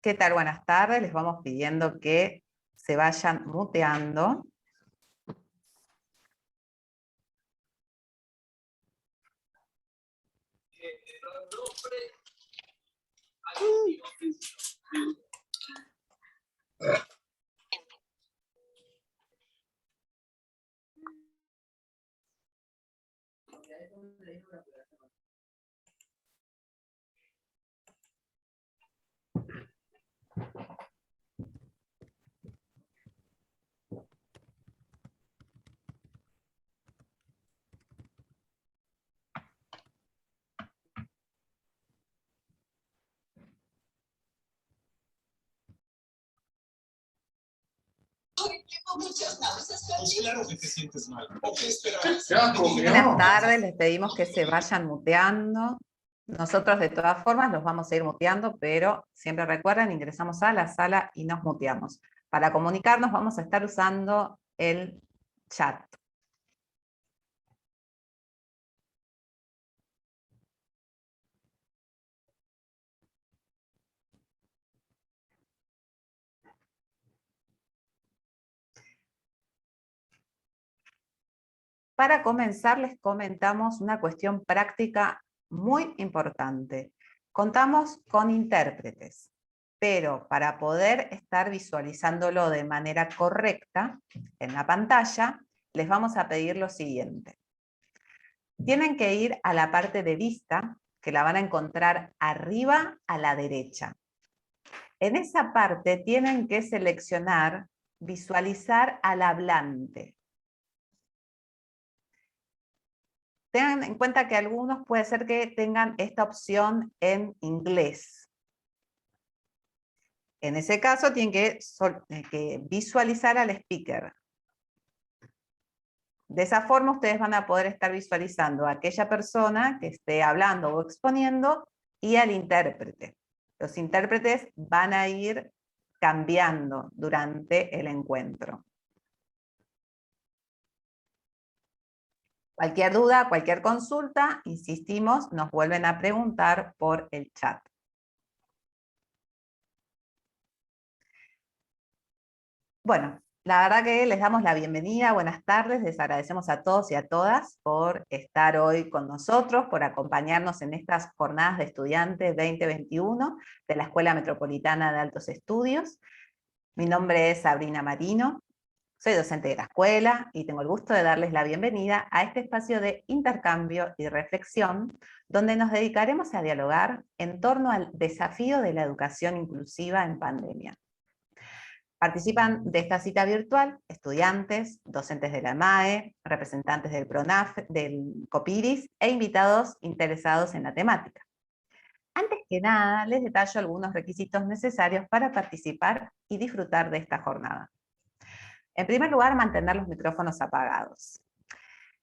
¿Qué tal? Buenas tardes. Les vamos pidiendo que se vayan muteando. Claro que te sientes mal. Buenas tardes. Les pedimos que se vayan muteando. Nosotros de todas formas los vamos a ir muteando, pero siempre recuerden, ingresamos a la sala y nos muteamos. Para comunicarnos vamos a estar usando el chat. Para comenzar, les comentamos una cuestión práctica muy importante. Contamos con intérpretes, pero para poder estar visualizándolo de manera correcta en la pantalla, les vamos a pedir lo siguiente. Tienen que ir a la parte de vista, que la van a encontrar arriba a la derecha. En esa parte tienen que seleccionar visualizar al hablante. Tengan en cuenta que algunos puede ser que tengan esta opción en inglés. En ese caso tienen que visualizar al speaker. De esa forma ustedes van a poder estar visualizando a aquella persona que esté hablando o exponiendo y al intérprete. Los intérpretes van a ir cambiando durante el encuentro. Cualquier duda, cualquier consulta, insistimos, nos vuelven a preguntar por el chat. Bueno, la verdad que les damos la bienvenida, buenas tardes, les agradecemos a todos y a todas por estar hoy con nosotros, por acompañarnos en estas jornadas de estudiantes 2021 de la Escuela Metropolitana de Altos Estudios. Mi nombre es Sabrina Marino, soy docente de la escuela y tengo el gusto de darles la bienvenida a este espacio de intercambio y reflexión, donde nos dedicaremos a dialogar en torno al desafío de la educación inclusiva en pandemia. Participan de esta cita virtual estudiantes, docentes de la MAE, representantes del PRONAF, del COPIRIS e invitados interesados en la temática. Antes que nada, les detallo algunos requisitos necesarios para participar y disfrutar de esta jornada. En primer lugar, mantener los micrófonos apagados.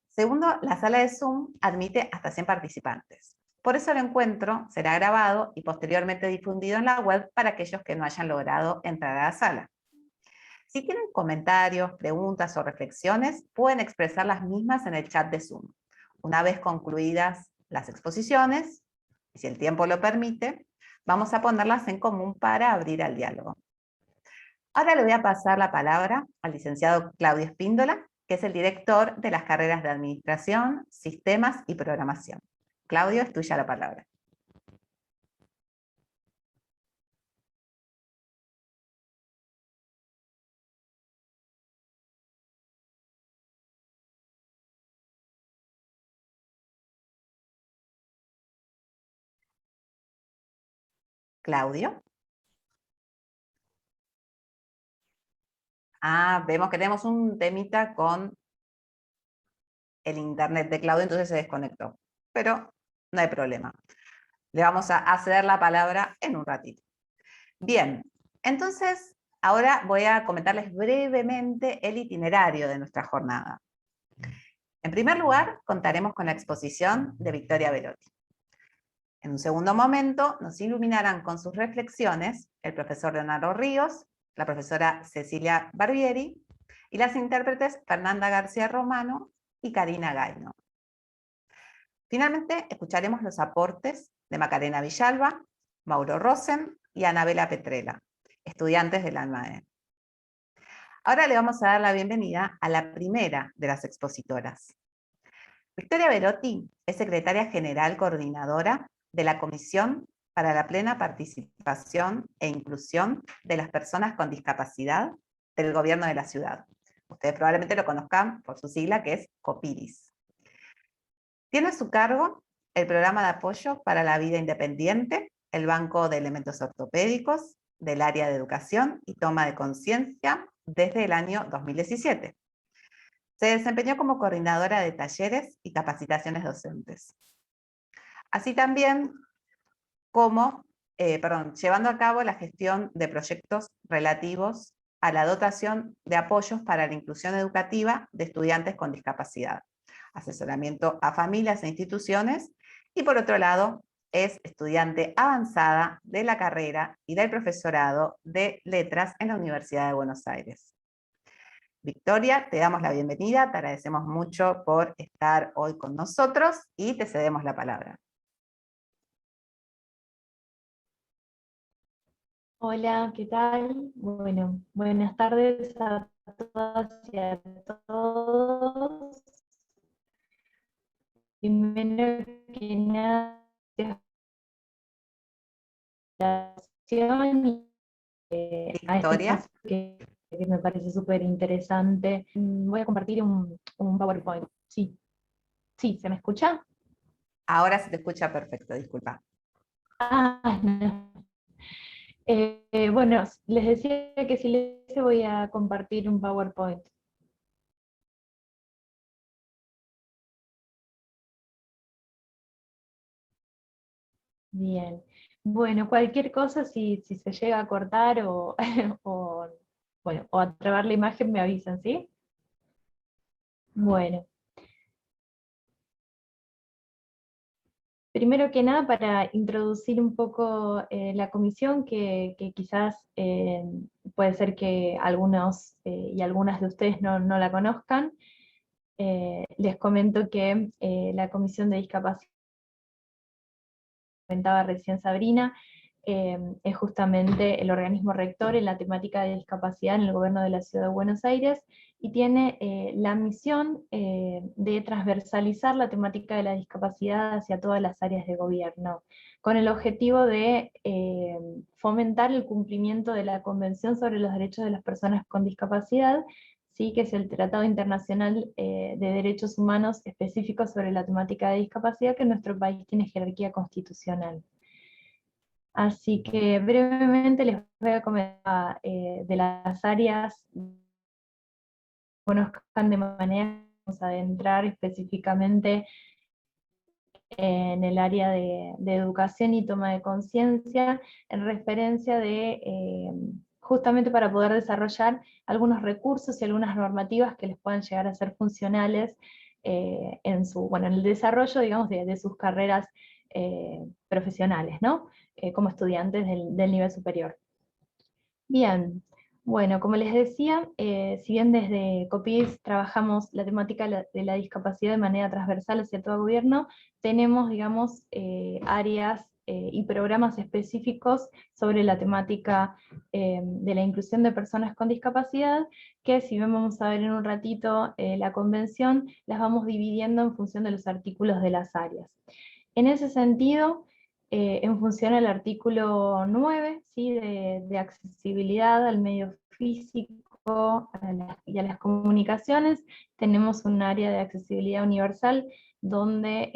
Segundo, la sala de Zoom admite hasta 100 participantes. Por eso el encuentro será grabado y posteriormente difundido en la web para aquellos que no hayan logrado entrar a la sala. Si tienen comentarios, preguntas o reflexiones, pueden expresar las mismas en el chat de Zoom. Una vez concluidas las exposiciones, y si el tiempo lo permite, vamos a ponerlas en común para abrir al diálogo. Ahora le voy a pasar la palabra al licenciado Claudio Espíndola, que es el director de las carreras de Administración, Sistemas y Programación. Claudio, es tuya la palabra. Claudio. Vemos que tenemos un temita con el internet de Claudio, entonces se desconectó. Pero no hay problema. Le vamos a ceder la palabra en un ratito. Bien, entonces ahora voy a comentarles brevemente el itinerario de nuestra jornada. En primer lugar, contaremos con la exposición de Victoria Velotti. En un segundo momento, nos iluminarán con sus reflexiones el profesor Leonardo Ríos, la profesora Cecilia Barbieri y las intérpretes Fernanda García Romano y Karina Gaino. Finalmente, escucharemos los aportes de Macarena Villalba, Mauro Rosen y Anabela Petrella, estudiantes de la ANMAE. Ahora le vamos a dar la bienvenida a la primera de las expositoras. Victoria Berotti es secretaria general coordinadora de la Comisión para la Plena Participación e Inclusión de las Personas con Discapacidad del Gobierno de la Ciudad. Ustedes probablemente lo conozcan por su sigla, que es COPIDIS. Tiene a su cargo el Programa de Apoyo para la Vida Independiente, el Banco de Elementos Ortopédicos, del área de Educación y Toma de Conciencia desde el año 2017. Se desempeñó como coordinadora de talleres y capacitaciones docentes. Así también como, llevando a cabo la gestión de proyectos relativos a la dotación de apoyos para la inclusión educativa de estudiantes con discapacidad, asesoramiento a familias e instituciones, y por otro lado, es estudiante avanzada de la carrera y del profesorado de Letras en la Universidad de Buenos Aires. Victoria, te damos la bienvenida, te agradecemos mucho por estar hoy con nosotros y te cedemos la palabra. Hola, ¿qué tal? Bueno, buenas tardes a todas y a todos. Primero que nada, gracias a este Victoria, espacio que me parece súper interesante. Voy a compartir un PowerPoint. Sí, sí, ¿se me escucha? ahora se te escucha perfecto, disculpa. No. Bueno, les decía que si les voy a compartir un PowerPoint. Bien. Bueno, cualquier cosa, si se llega a cortar o a trabar la imagen, me avisan, ¿sí? Bueno. Primero que nada, para introducir un poco la comisión, que quizás puede ser que algunos y algunas de ustedes no la conozcan, les comento que la Comisión de Discapacidad, comentaba recién Sabrina, es justamente el organismo rector en la temática de discapacidad en el gobierno de la Ciudad de Buenos Aires, y tiene la misión de transversalizar la temática de la discapacidad hacia todas las áreas de gobierno, con el objetivo de fomentar el cumplimiento de la Convención sobre los Derechos de las Personas con Discapacidad, ¿sí? Que es el Tratado Internacional de Derechos Humanos específico sobre la temática de discapacidad, que en nuestro país tiene jerarquía constitucional. Así que brevemente les voy a comentar de las áreas que conozcan de manera, vamos a adentrar específicamente en el área de educación y toma de conciencia, en referencia de justamente para poder desarrollar algunos recursos y algunas normativas que les puedan llegar a ser funcionales en el desarrollo, digamos, de sus carreras profesionales, ¿no? Como estudiantes del nivel superior. Bien, bueno, como les decía, si bien desde COPIDIS trabajamos la temática de la discapacidad de manera transversal hacia todo gobierno, tenemos, digamos, áreas y programas específicos sobre la temática de la inclusión de personas con discapacidad, que si bien vamos a ver en un ratito la convención, las vamos dividiendo en función de los artículos de las áreas. En ese sentido, en función al artículo 9, ¿sí? de accesibilidad al medio físico y a las comunicaciones, tenemos un área de accesibilidad universal donde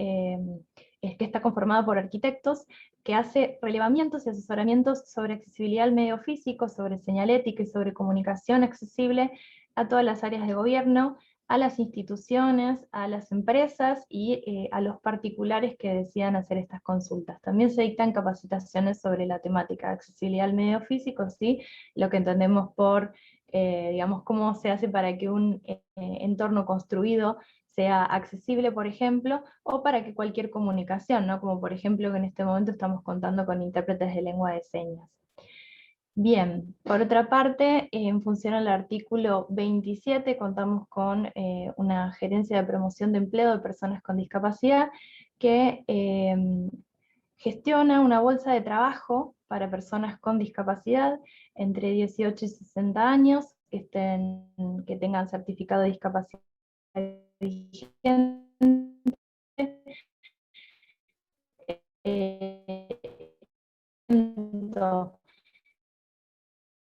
es que está conformada por arquitectos, que hace relevamientos y asesoramientos sobre accesibilidad al medio físico, sobre señalética y sobre comunicación accesible a todas las áreas de gobierno, a las instituciones, a las empresas y a los particulares que decidan hacer estas consultas. También se dictan capacitaciones sobre la temática de accesibilidad al medio físico, ¿sí? Lo que entendemos por, digamos, cómo se hace para que un entorno construido sea accesible, por ejemplo, o para que cualquier comunicación, ¿no? Como por ejemplo que en este momento estamos contando con intérpretes de lengua de señas. Bien, por otra parte, en función al artículo 27, contamos con una gerencia de promoción de empleo de personas con discapacidad que gestiona una bolsa de trabajo para personas con discapacidad entre 18 y 60 años, que tengan certificado de discapacidad vigente,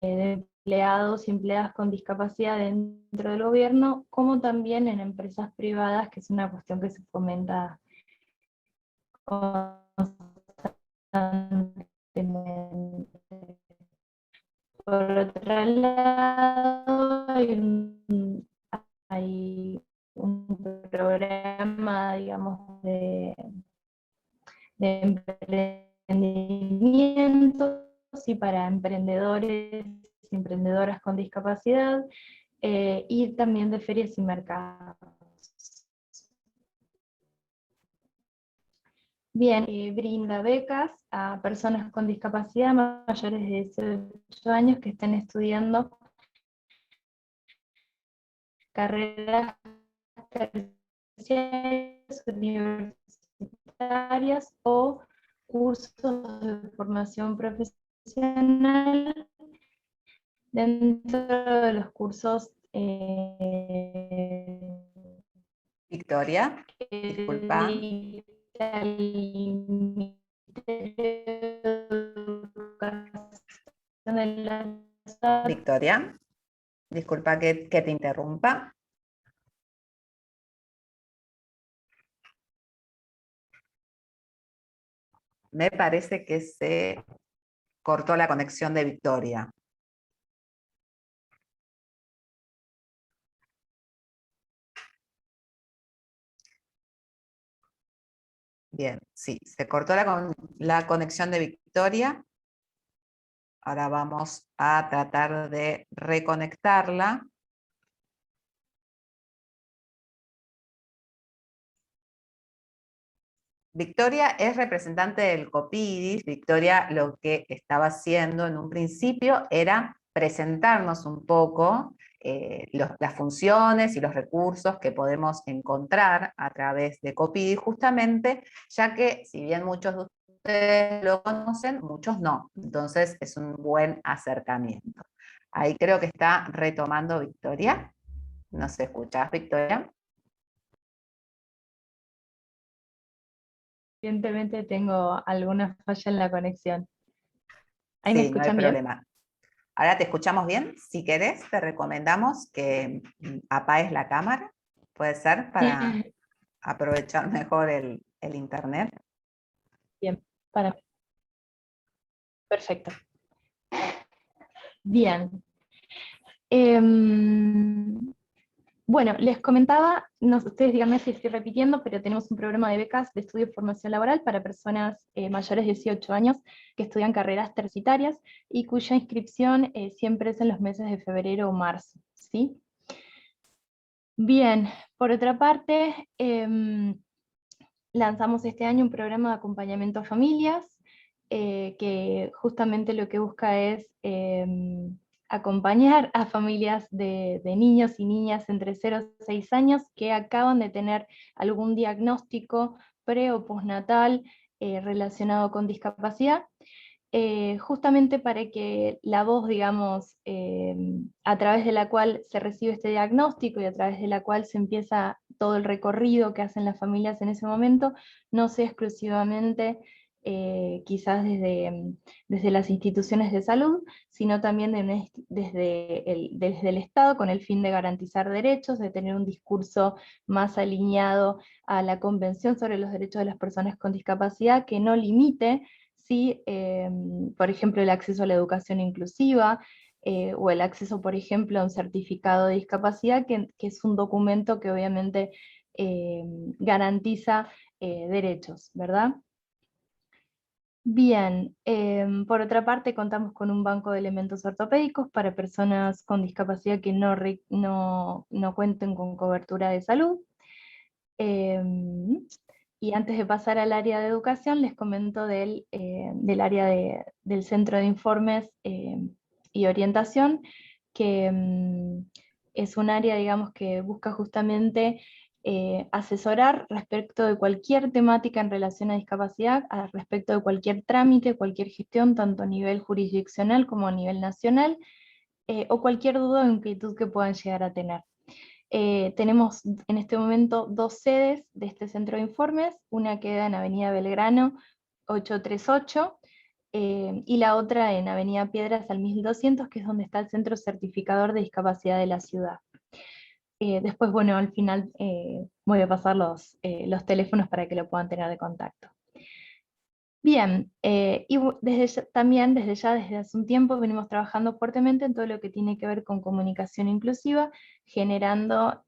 de empleados y empleadas con discapacidad dentro del gobierno, como también en empresas privadas, que es una cuestión que se fomenta constantemente. Por otro lado, hay un programa, digamos, de emprendimientos y para emprendedores y emprendedoras con discapacidad, y también de ferias y mercados. Bien, brinda becas a personas con discapacidad mayores de 18 años que estén estudiando carreras terciarias, universitarias o cursos de formación profesional dentro de los cursos Victoria, disculpa. Victoria, disculpa que te interrumpa. Me parece que se cortó la conexión de Victoria. Bien, sí, se cortó la conexión de Victoria. Ahora vamos a tratar de reconectarla. Victoria es representante del COPIDIS. Victoria lo que estaba haciendo en un principio era presentarnos un poco las funciones y los recursos que podemos encontrar a través de COPIDIS, justamente, ya que si bien muchos de ustedes lo conocen, muchos no. Entonces es un buen acercamiento. Ahí creo que está retomando Victoria. ¿Nos escuchás, Victoria? Evidentemente tengo alguna falla en la conexión. ¿Ahí me Sí, no hay escuchan bien? problema. Ahora te escuchamos bien. Si querés, te recomendamos que apagues la cámara. Puede ser para aprovechar mejor el internet. Bien, perfecto. Bien. Bueno, les comentaba, ustedes díganme si estoy repitiendo, pero tenemos un programa de becas de estudio y formación laboral para personas mayores de 18 años que estudian carreras terciarias y cuya inscripción siempre es en los meses de febrero o marzo, ¿sí? Bien, por otra parte, lanzamos este año un programa de acompañamiento a familias, que justamente lo que busca es acompañar a familias de niños y niñas entre 0 y 6 años que acaban de tener algún diagnóstico pre o postnatal relacionado con discapacidad, justamente para que la voz, digamos, a través de la cual se recibe este diagnóstico y a través de la cual se empieza todo el recorrido que hacen las familias en ese momento, no sea exclusivamente quizás desde las instituciones de salud, sino también desde el Estado, con el fin de garantizar derechos, de tener un discurso más alineado a la Convención sobre los Derechos de las Personas con Discapacidad, que no limite, ¿sí? Por ejemplo, el acceso a la educación inclusiva, o el acceso, por ejemplo, a un certificado de discapacidad, que es un documento que obviamente garantiza derechos, ¿verdad? Bien, por otra parte contamos con un banco de elementos ortopédicos para personas con discapacidad que no cuenten con cobertura de salud. Y antes de pasar al área de educación, les comento del área del Centro de Informes y Orientación, que es un área, digamos, que busca justamente asesorar respecto de cualquier temática en relación a discapacidad, respecto de cualquier trámite, cualquier gestión, tanto a nivel jurisdiccional como a nivel nacional, o cualquier duda o inquietud que puedan llegar a tener. Tenemos en este momento 2 sedes de este centro de informes, una queda en Avenida Belgrano 838, y la otra en Avenida Piedras al 1200, que es donde está el Centro Certificador de Discapacidad de la ciudad. Después, bueno, al final voy a pasar los teléfonos para que lo puedan tener de contacto. Bien, y también desde hace un tiempo venimos trabajando fuertemente en todo lo que tiene que ver con comunicación inclusiva, generando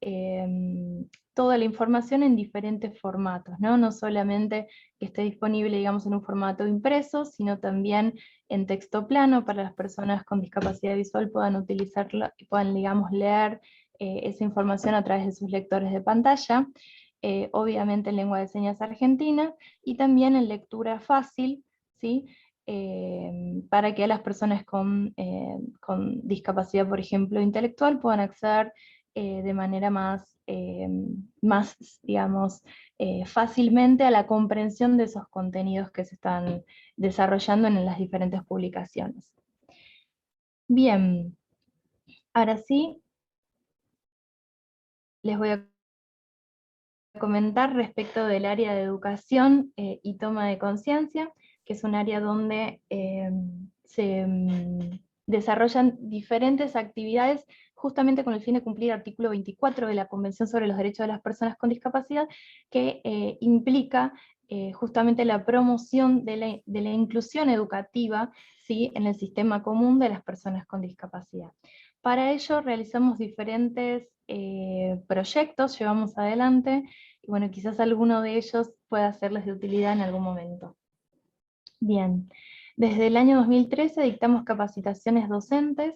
toda la información en diferentes formatos, ¿no? No solamente que esté disponible, digamos, en un formato impreso, sino también en texto plano para las personas con discapacidad visual puedan utilizarlo y puedan, digamos, leer esa información a través de sus lectores de pantalla. Obviamente en lengua de señas argentina, y también en lectura fácil, ¿sí? Para que las personas con discapacidad, por ejemplo, intelectual, puedan acceder de manera más, digamos, fácilmente a la comprensión de esos contenidos que se están desarrollando en las diferentes publicaciones. Bien, ahora sí, les voy a comentar respecto del área de educación y toma de conciencia, que es un área donde se desarrollan diferentes actividades justamente con el fin de cumplir el artículo 24 de la Convención sobre los Derechos de las Personas con Discapacidad, que implica justamente la promoción de la inclusión educativa, ¿sí?, en el sistema común de las personas con discapacidad. Para ello realizamos diferentes proyectos, llevamos adelante, y bueno, quizás alguno de ellos pueda serles de utilidad en algún momento. Bien, desde el año 2013 dictamos capacitaciones docentes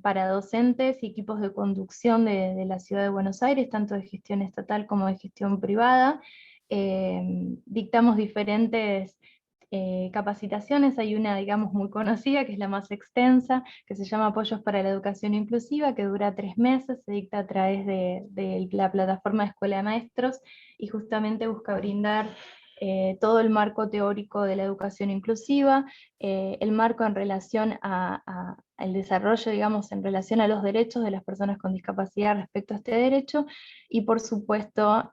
para docentes y equipos de conducción de la Ciudad de Buenos Aires, tanto de gestión estatal como de gestión privada. Dictamos diferentes capacitaciones, hay una, digamos, muy conocida, que es la más extensa, que se llama Apoyos para la Educación Inclusiva, que dura 3 meses, se dicta a través de la plataforma de Escuela de Maestros, y justamente busca brindar todo el marco teórico de la educación inclusiva, el marco en relación al desarrollo, digamos, en relación a los derechos de las personas con discapacidad respecto a este derecho, y por supuesto,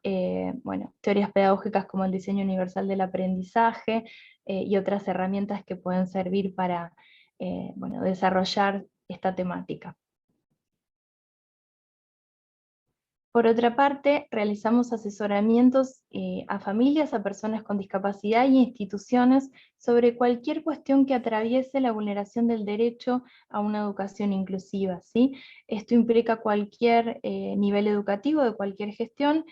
bueno, teorías pedagógicas como el diseño universal del aprendizaje, y otras herramientas que pueden servir para bueno, desarrollar esta temática. Por otra parte, realizamos asesoramientos a familias, a personas con discapacidad y instituciones sobre cualquier cuestión que atraviese la vulneración del derecho a una educación inclusiva, ¿sí? Esto implica cualquier nivel educativo de cualquier gestión,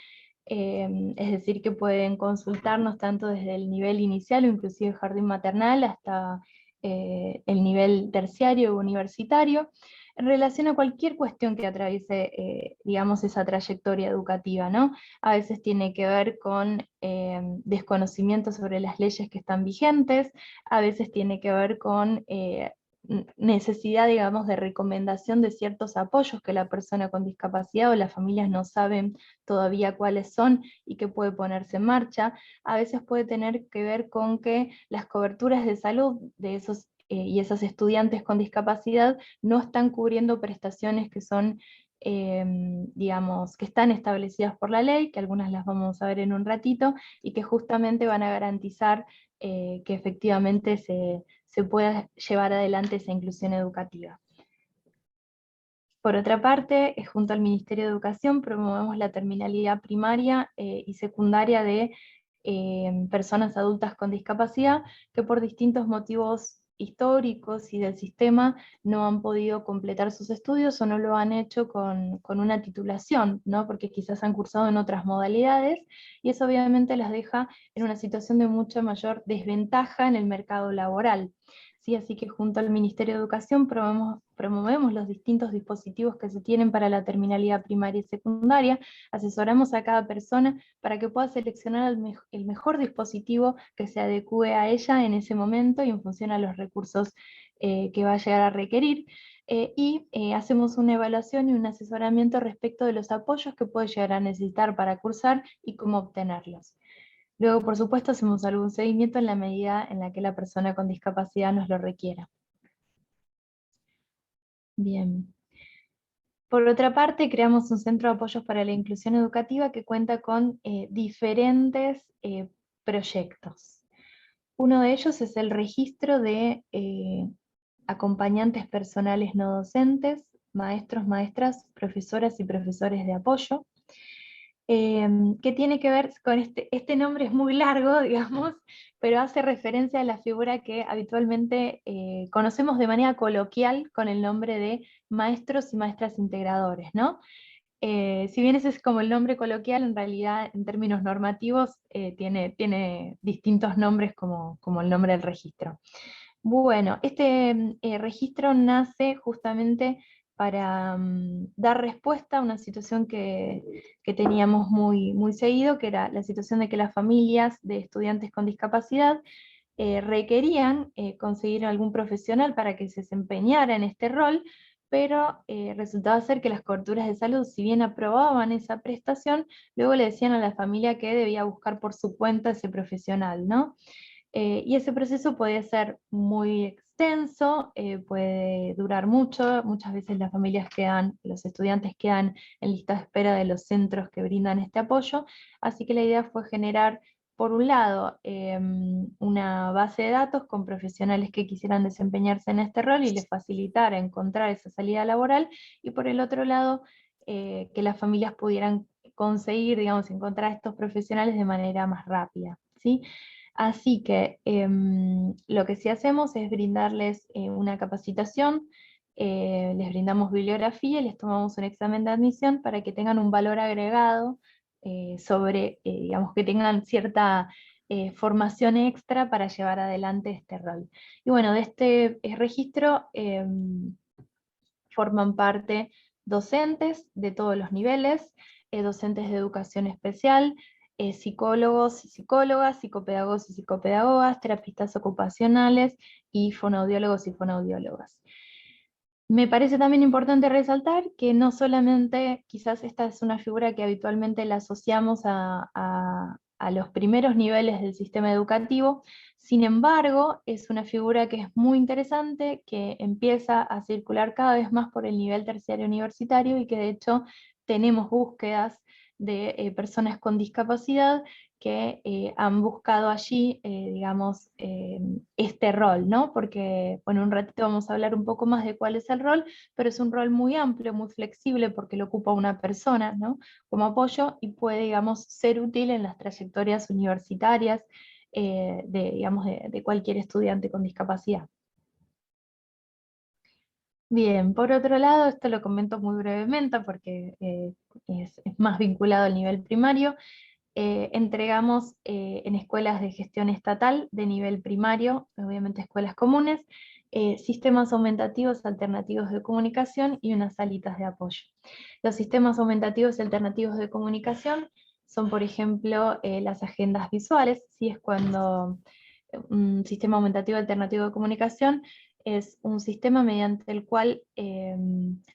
es decir, que pueden consultarnos tanto desde el nivel inicial o inclusive jardín maternal hasta el nivel terciario o universitario, en relación a cualquier cuestión que atraviese, digamos, esa trayectoria educativa, ¿no? A veces tiene que ver con desconocimiento sobre las leyes que están vigentes, a veces tiene que ver con necesidad, digamos, de recomendación de ciertos apoyos que la persona con discapacidad o las familias no saben todavía cuáles son y que puede ponerse en marcha. A veces puede tener que ver con que las coberturas de salud de esos y esas estudiantes con discapacidad no están cubriendo prestaciones que son, digamos, que están establecidas por la ley, que algunas las vamos a ver en un ratito, y que justamente van a garantizar que efectivamente se pueda llevar adelante esa inclusión educativa. Por otra parte, junto al Ministerio de Educación promovemos la terminalidad primaria y secundaria de personas adultas con discapacidad que por distintos motivos históricos y del sistema no han podido completar sus estudios o no lo han hecho con una titulación, ¿no? Porque quizás han cursado en otras modalidades, y eso obviamente las deja en una situación de mucha mayor desventaja en el mercado laboral. ¿Sí? Así que junto al Ministerio de Educación promovemos los distintos dispositivos que se tienen para la terminalidad primaria y secundaria, asesoramos a cada persona para que pueda seleccionar el mejor dispositivo que se adecue a ella en ese momento y en función a los recursos que va a llegar a requerir. hacemos una evaluación y un asesoramiento respecto de los apoyos que puede llegar a necesitar para cursar y cómo obtenerlos. Luego, por supuesto, hacemos algún seguimiento en la medida en la que la persona con discapacidad nos lo requiera. Bien. Por otra parte, creamos un centro de apoyos para la inclusión educativa que cuenta con diferentes proyectos. Uno de ellos es el registro de acompañantes personales no docentes, maestros, maestras, profesoras y profesores de apoyo, que tiene que ver con este nombre es muy largo, digamos, pero hace referencia a la figura que habitualmente conocemos de manera coloquial con el nombre de maestros y maestras integradores, ¿no? Si bien ese es como el nombre coloquial, en realidad en términos normativos tiene distintos nombres como el nombre del registro. Bueno, este registro nace justamente para dar respuesta a una situación que teníamos muy seguido, que era la situación de que las familias de estudiantes con discapacidad requerían conseguir algún profesional para que se desempeñara en este rol, pero resultaba ser que las coberturas de salud, si bien aprobaban esa prestación, luego le decían a la familia que debía buscar por su cuenta ese profesional, ¿no? Y ese proceso puede ser muy extenso, puede durar mucho, muchas veces las familias los estudiantes quedan en lista de espera de los centros que brindan este apoyo, así que la idea fue generar, por un lado, una base de datos con profesionales que quisieran desempeñarse en este rol y les facilitara encontrar esa salida laboral, y por el otro lado, que las familias pudieran conseguir, digamos, encontrar a estos profesionales de manera más rápida, ¿sí? Así que lo que sí hacemos es brindarles una capacitación, les brindamos bibliografía y les tomamos un examen de admisión para que tengan un valor agregado digamos, que tengan cierta formación extra para llevar adelante este rol. Y bueno, de este registro forman parte docentes de todos los niveles, docentes de educación especial, psicólogos y psicólogas, psicopedagogos y psicopedagogas, terapistas ocupacionales y fonoaudiólogos y fonoaudiólogas. Me parece también importante resaltar que no solamente, quizás esta es una figura que habitualmente la asociamos a los primeros niveles del sistema educativo, sin embargo, es una figura que es muy interesante, que empieza a circular cada vez más por el nivel terciario universitario y que de hecho tenemos búsquedas de personas con discapacidad que han buscado allí, digamos, este rol, ¿no? Porque, bueno, un ratito vamos a hablar un poco más de cuál es el rol, pero es un rol muy amplio, muy flexible, porque lo ocupa una persona, ¿no? Como apoyo, y puede, digamos, ser útil en las trayectorias universitarias digamos, de cualquier estudiante con discapacidad. Bien, por otro lado, esto lo comento muy brevemente porque es más vinculado al nivel primario. Entregamos en escuelas de gestión estatal de nivel primario, obviamente escuelas comunes, sistemas aumentativos alternativos de comunicación y unas salitas de apoyo. Los sistemas aumentativos y alternativos de comunicación son, por ejemplo, las agendas visuales, si es cuando un sistema aumentativo alternativo de comunicación es un sistema mediante el cual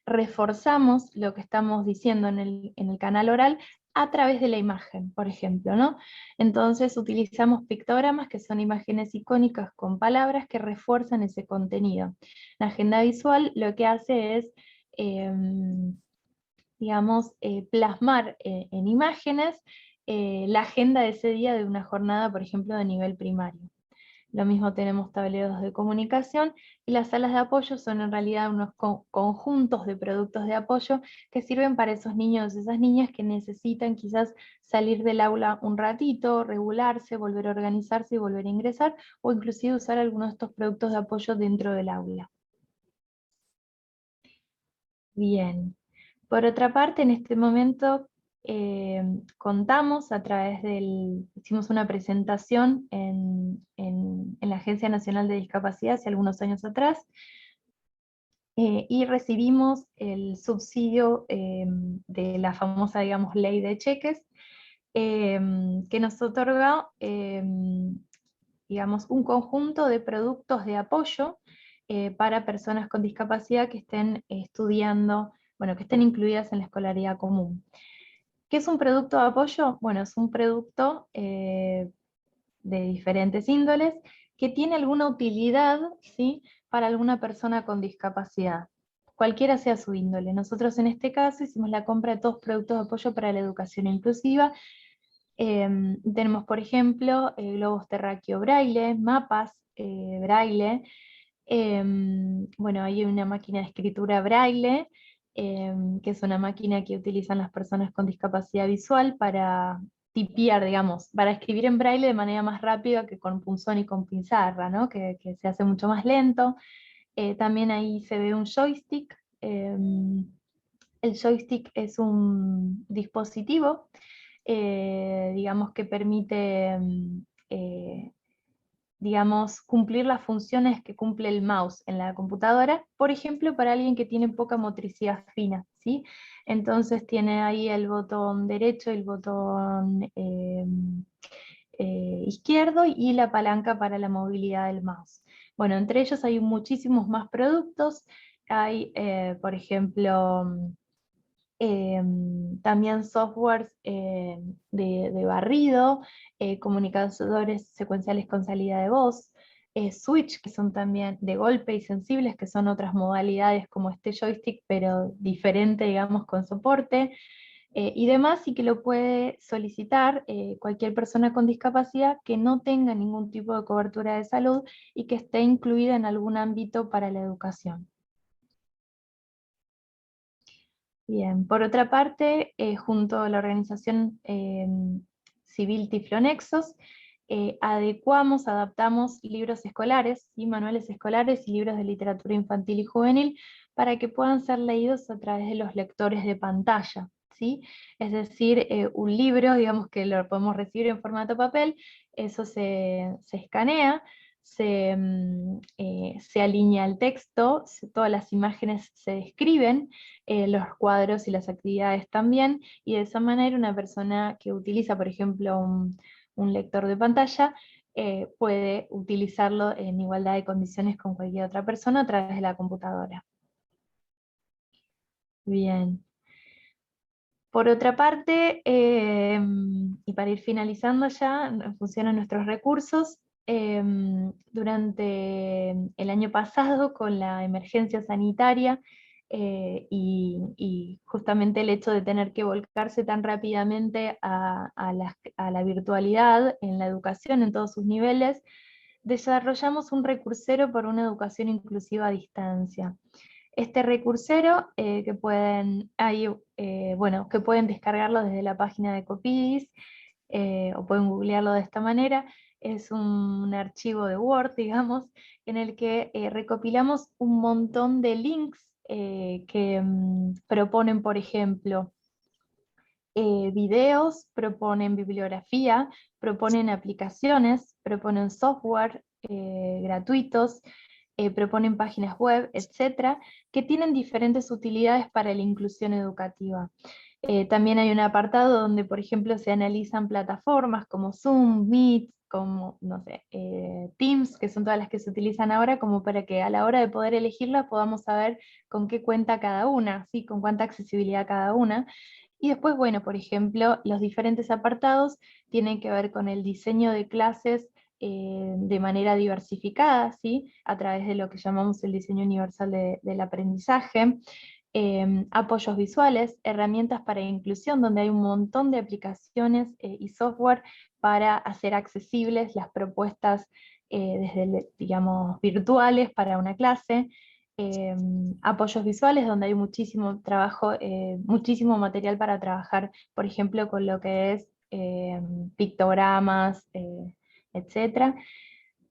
reforzamos lo que estamos diciendo en el canal oral a través de la imagen, por ejemplo, ¿no? Entonces utilizamos pictogramas, que son imágenes icónicas con palabras que refuerzan ese contenido. La agenda visual lo que hace es, digamos, plasmar en imágenes la agenda de ese día de una jornada, por ejemplo, de nivel primario. Lo mismo tenemos tableros de comunicación, y las salas de apoyo son en realidad unos conjuntos de productos de apoyo que sirven para esos niños y esas niñas que necesitan quizás salir del aula un ratito, regularse, volver a organizarse y volver a ingresar, o inclusive usar algunos de estos productos de apoyo dentro del aula. Bien. Por otra parte, en este momento contamos a través hicimos una presentación en la Agencia Nacional de Discapacidad hace algunos años atrás, y recibimos el subsidio de la famosa, digamos, ley de cheques, que nos otorga, digamos, un conjunto de productos de apoyo para personas con discapacidad que estén estudiando, bueno, que estén incluidas en la escolaridad común. ¿Qué es un producto de apoyo? Bueno, es un producto de diferentes índoles que tiene alguna utilidad, ¿sí?, para alguna persona con discapacidad, cualquiera sea su índole. Nosotros en este caso hicimos la compra de todos productos de apoyo para la educación inclusiva. Tenemos, por ejemplo, globos terráqueo braille, mapas braille. Bueno, hay una máquina de escritura braille, que es una máquina que utilizan las personas con discapacidad visual para tipear, digamos, para escribir en braille de manera más rápida que con punzón y con pizarra, ¿no? Que se hace mucho más lento. También ahí se ve un joystick. El joystick es un dispositivo, digamos, que permite digamos, cumplir las funciones que cumple el mouse en la computadora, por ejemplo, para alguien que tiene poca motricidad fina, ¿sí? Entonces tiene ahí el botón derecho y el botón izquierdo y la palanca para la movilidad del mouse. Bueno, entre ellos hay muchísimos más productos. Hay, por ejemplo, también softwares de barrido, comunicadores secuenciales con salida de voz, switch, que son también de golpe y sensibles, que son otras modalidades como este joystick, pero diferente, digamos, con soporte, y demás, y que lo puede solicitar cualquier persona con discapacidad que no tenga ningún tipo de cobertura de salud y que esté incluida en algún ámbito para la educación. Bien, por otra parte, junto a la organización civil Tiflonexos, adaptamos libros escolares y manuales escolares y libros de literatura infantil y juvenil para que puedan ser leídos a través de los lectores de pantalla, ¿sí? Es decir, un libro, digamos que lo podemos recibir en formato papel, eso se escanea, se alinea el texto, todas las imágenes se describen, los cuadros y las actividades también, y de esa manera una persona que utiliza, por ejemplo, un lector de pantalla, puede utilizarlo en igualdad de condiciones con cualquier otra persona a través de la computadora. Bien. Por otra parte, y para ir finalizando ya, en función a nuestros recursos, durante el año pasado, con la emergencia sanitaria, y justamente el hecho de tener que volcarse tan rápidamente a la virtualidad en la educación en todos sus niveles, desarrollamos un recursero para una educación inclusiva a distancia. Este recursero que pueden descargarlo desde la página de Copidis, o pueden googlearlo de esta manera. Es un archivo de Word, digamos, en el que recopilamos un montón de links que proponen, por ejemplo, videos, proponen bibliografía, proponen aplicaciones, proponen software gratuitos, proponen páginas web, etcétera, que tienen diferentes utilidades para la inclusión educativa. También hay un apartado donde, por ejemplo, se analizan plataformas como Zoom, Meet, como, no sé, Teams, que son todas las que se utilizan ahora, como para que a la hora de poder elegirlas podamos saber con qué cuenta cada una, ¿sí? Con cuánta accesibilidad cada una. Y después, bueno, por ejemplo, los diferentes apartados tienen que ver con el diseño de clases de manera diversificada, ¿sí? A través de lo que llamamos el diseño universal del aprendizaje, apoyos visuales, herramientas para inclusión, donde hay un montón de aplicaciones y software para hacer accesibles las propuestas desde, digamos, virtuales para una clase, apoyos visuales, donde hay muchísimo trabajo, muchísimo material para trabajar, por ejemplo, con lo que es pictogramas, etc.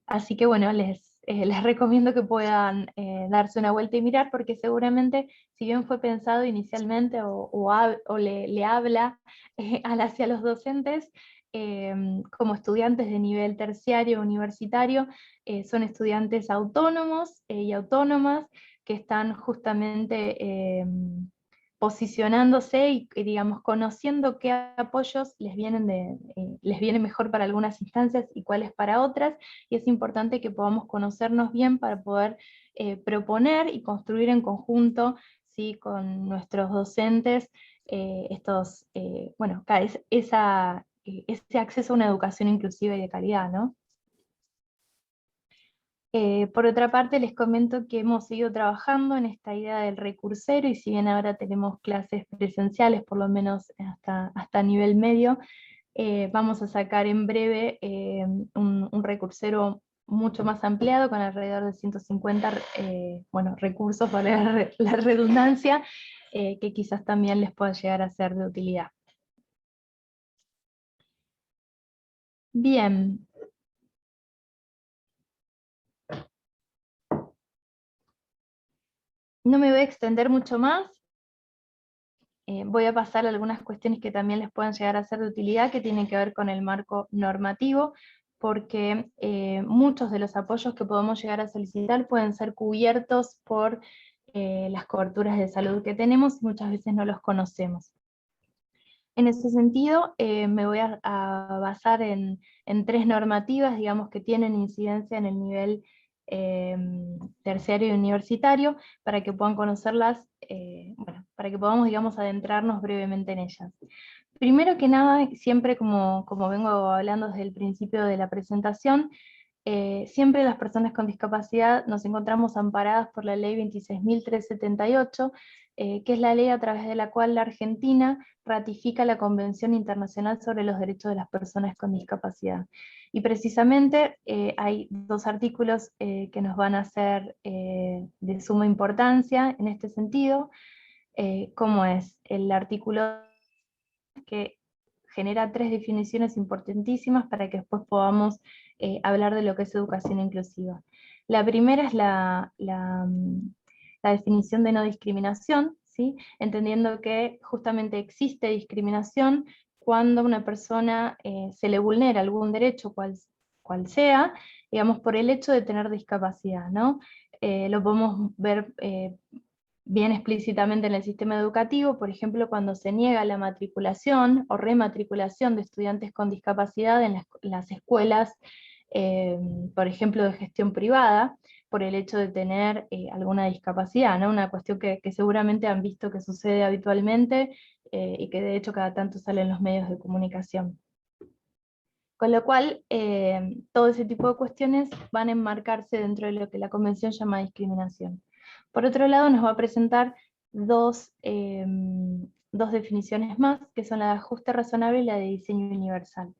Así que bueno, les recomiendo que puedan darse una vuelta y mirar, porque seguramente, si bien fue pensado inicialmente o le habla hacia los docentes, como estudiantes de nivel terciario, universitario, son estudiantes autónomos y autónomas que están justamente posicionándose y, digamos, conociendo qué apoyos les vienen mejor para algunas instancias y cuáles para otras, y es importante que podamos conocernos bien para poder proponer y construir en conjunto, ¿sí?, con nuestros docentes ese acceso a una educación inclusiva y de calidad, ¿no? Por otra parte, les comento que hemos seguido trabajando en esta idea del recursero, y si bien ahora tenemos clases presenciales, por lo menos hasta nivel medio, vamos a sacar en breve un recursero mucho más ampliado, con alrededor de 150 recursos, para la redundancia, que quizás también les pueda llegar a ser de utilidad. Bien. No me voy a extender mucho más. Voy a pasar algunas cuestiones que también les puedan llegar a ser de utilidad, que tienen que ver con el marco normativo, porque muchos de los apoyos que podemos llegar a solicitar pueden ser cubiertos por las coberturas de salud que tenemos, y muchas veces no los conocemos. En ese sentido, me voy a basar en 3 normativas, digamos, que tienen incidencia en el nivel terciario y universitario, para que puedan conocerlas, para que podamos, digamos, adentrarnos brevemente en ellas. Primero que nada, siempre como vengo hablando desde el principio de la presentación, siempre las personas con discapacidad nos encontramos amparadas por la ley 26.378, que es la ley a través de la cual la Argentina ratifica la Convención Internacional sobre los Derechos de las Personas con Discapacidad. Y precisamente hay 2 artículos que nos van a ser de suma importancia en este sentido, como es el artículo que genera 3 definiciones importantísimas para que después podamos hablar de lo que es educación inclusiva. La primera es la definición de no discriminación, ¿sí?, entendiendo que justamente existe discriminación cuando a una persona se le vulnera algún derecho, cual sea, digamos, por el hecho de tener discapacidad, ¿no? Lo podemos ver bien explícitamente en el sistema educativo, por ejemplo, cuando se niega la matriculación o rematriculación de estudiantes con discapacidad en las escuelas, por ejemplo, de gestión privada, por el hecho de tener alguna discapacidad, ¿no? Una cuestión que seguramente han visto que sucede habitualmente, y que de hecho cada tanto sale en los medios de comunicación. Con lo cual, todo ese tipo de cuestiones van a enmarcarse dentro de lo que la Convención llama discriminación. Por otro lado, nos va a presentar dos definiciones más, que son la de ajuste razonable y la de diseño universal.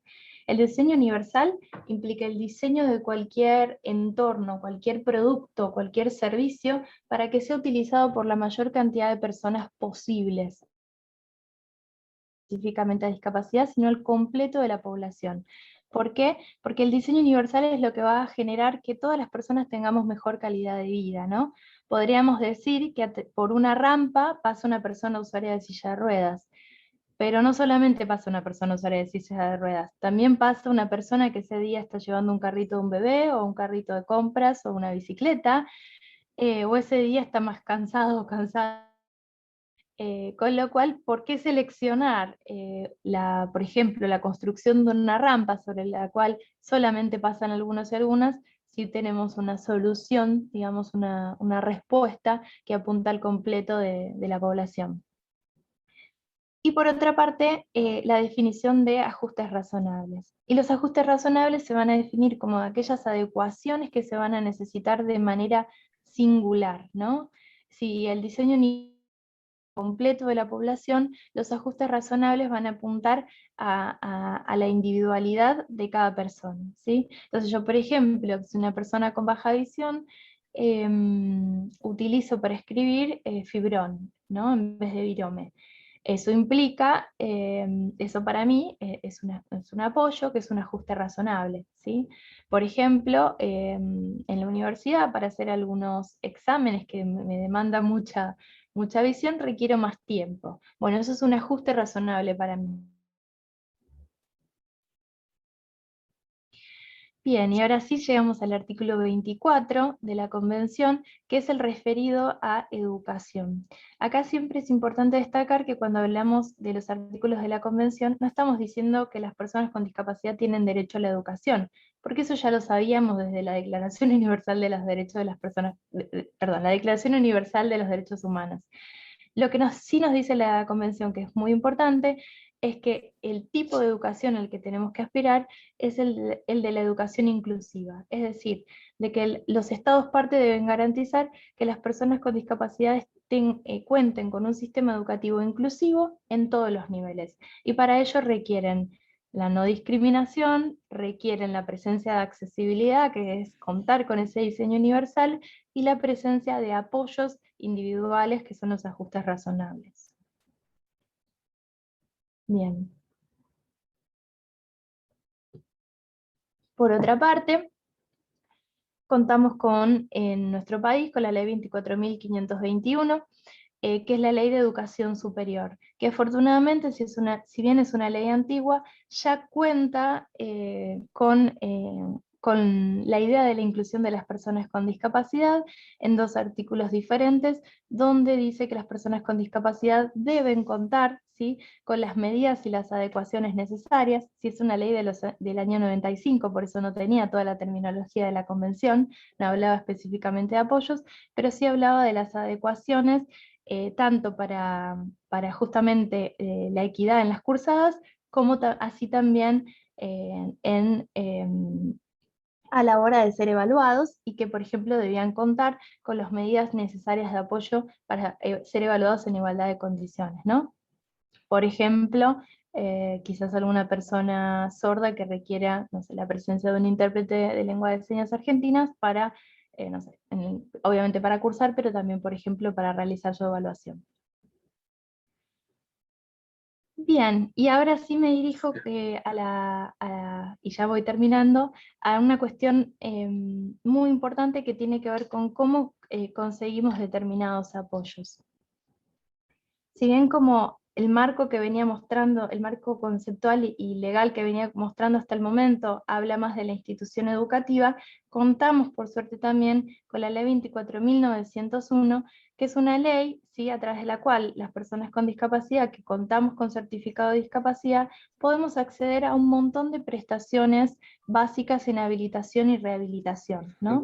El diseño universal implica el diseño de cualquier entorno, cualquier producto, cualquier servicio, para que sea utilizado por la mayor cantidad de personas posibles, específicamente a discapacidad, sino el completo de la población. ¿Por qué? Porque el diseño universal es lo que va a generar que todas las personas tengamos mejor calidad de vida, ¿no? Podríamos decir que por una rampa pasa una persona usuaria de silla de ruedas, pero no solamente pasa una persona usuaria de silla de ruedas, también pasa una persona que ese día está llevando un carrito de un bebé, o un carrito de compras, o una bicicleta, o ese día está más cansado o cansada. Con lo cual, ¿por qué seleccionar, por ejemplo, la construcción de una rampa sobre la cual solamente pasan algunos y algunas, si tenemos una solución, digamos, una respuesta que apunta al completo de la población? Y por otra parte, la definición de ajustes razonables. Y los ajustes razonables se van a definir como aquellas adecuaciones que se van a necesitar de manera singular, ¿no? Si el diseño completo de la población, los ajustes razonables van a apuntar a la individualidad de cada persona, ¿sí? Entonces yo, por ejemplo, si una persona con baja visión, utilizo para escribir fibrón, ¿no?, en vez de virome. Eso implica, eso para mí es un apoyo, que es un ajuste razonable, ¿sí? Por ejemplo, en la universidad, para hacer algunos exámenes que me demandan mucha visión, requiero más tiempo. Bueno, eso es un ajuste razonable para mí. Bien, y ahora sí llegamos al artículo 24 de la Convención, que es el referido a educación. Acá siempre es importante destacar que cuando hablamos de los artículos de la Convención, no estamos diciendo que las personas con discapacidad tienen derecho a la educación, porque eso ya lo sabíamos desde la Declaración Universal de los Derechos de las Personas, perdón, la Declaración Universal de los Derechos Humanos. Lo que sí nos dice la Convención, que es muy importante, es que el tipo de educación al que tenemos que aspirar es el de la educación inclusiva, es decir, de que los Estados parte deben garantizar que las personas con discapacidades cuenten con un sistema educativo inclusivo en todos los niveles, y para ello requieren la no discriminación, requieren la presencia de accesibilidad, que es contar con ese diseño universal, y la presencia de apoyos individuales, que son los ajustes razonables. Bien. Por otra parte, contamos en nuestro país con la ley 24.521, que es la Ley de Educación Superior, que afortunadamente, si bien es una ley antigua, ya cuenta con la idea de la inclusión de las personas con discapacidad en 2 artículos diferentes, donde dice que las personas con discapacidad deben contar, ¿sí?, con las medidas y las adecuaciones necesarias. Si es una ley del año 95, por eso no tenía toda la terminología de la Convención, no hablaba específicamente de apoyos, pero sí hablaba de las adecuaciones, tanto para justamente la equidad en las cursadas, como así también a la hora de ser evaluados, y que por ejemplo debían contar con las medidas necesarias de apoyo para ser evaluados en igualdad de condiciones, ¿no? Por ejemplo, quizás alguna persona sorda que requiera, no sé, la presencia de un intérprete de lengua de señas argentinas para, no sé, obviamente para cursar, pero también, por ejemplo, para realizar su evaluación. Bien, y ahora sí me dirijo y ya voy terminando, a una cuestión muy importante que tiene que ver con cómo conseguimos determinados apoyos. Si bien como el marco que venía mostrando, el marco conceptual y legal que venía mostrando hasta el momento, habla más de la institución educativa, contamos por suerte también con la ley 24.901, que es una ley, ¿sí?, a través de la cual las personas con discapacidad que contamos con certificado de discapacidad podemos acceder a un montón de prestaciones básicas en habilitación y rehabilitación, ¿no?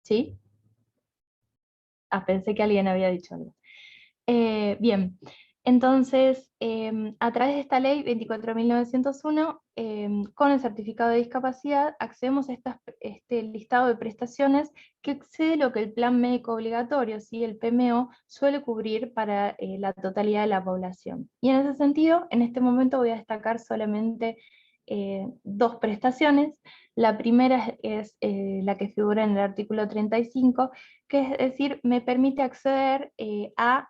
¿Sí? Ah, pensé que alguien había dicho algo. Bien, entonces, a través de esta ley 24.901, con el certificado de discapacidad, accedemos a este listado de prestaciones que excede lo que el plan médico obligatorio, ¿sí?, el PMO, suele cubrir para la totalidad de la población. Y en ese sentido, en este momento voy a destacar solamente 2 prestaciones. La primera es la que figura en el artículo 35, que es decir, me permite acceder a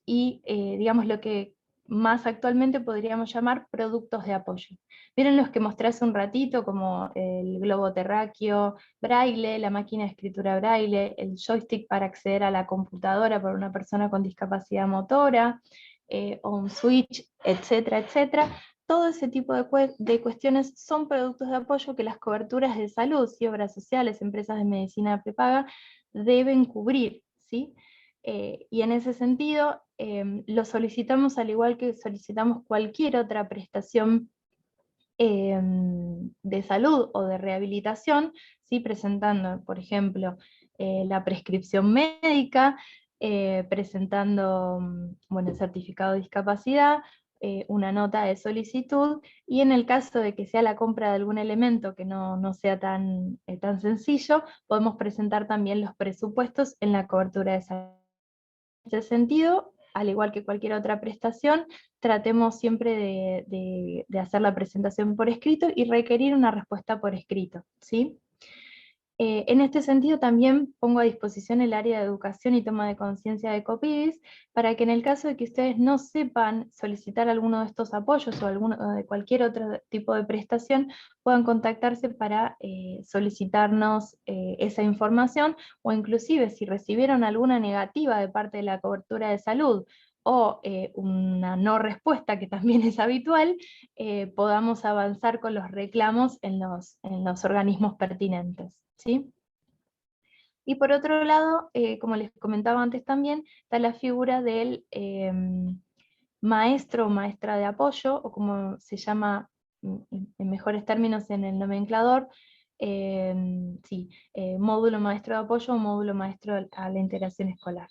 digamos lo que más actualmente podríamos llamar productos de apoyo. Miren los que mostré hace un ratito, como el globo terráqueo braille, la máquina de escritura braille, el joystick para acceder a la computadora por una persona con discapacidad motora, o un switch, etcétera, etcétera. Todo ese tipo de cuestiones son productos de apoyo que las coberturas de salud, y obras sociales, empresas de medicina prepaga, deben cubrir, ¿sí? Y en ese sentido, lo solicitamos al igual que solicitamos cualquier otra prestación de salud o de rehabilitación, ¿sí?, presentando, por ejemplo, la prescripción médica, presentando bueno, el certificado de discapacidad, una nota de solicitud, y en el caso de que sea la compra de algún elemento que no sea tan sencillo, podemos presentar también los presupuestos en la cobertura de salud. En ese sentido, al igual que cualquier otra prestación, tratemos siempre de hacer la presentación por escrito y requerir una respuesta por escrito, ¿sí? En este sentido también pongo a disposición el área de educación y toma de conciencia de Copidis, para que en el caso de que ustedes no sepan solicitar alguno de estos apoyos o de cualquier otro tipo de prestación, puedan contactarse para solicitarnos esa información, o inclusive si recibieron alguna negativa de parte de la cobertura de salud, o una no respuesta, que también es habitual, podamos avanzar con los reclamos en los organismos pertinentes, ¿sí? Y por otro lado, como les comentaba antes también, está la figura del maestro o maestra de apoyo, o como se llama en mejores términos en el nomenclador, módulo maestro de apoyo o módulo maestro a la integración escolar.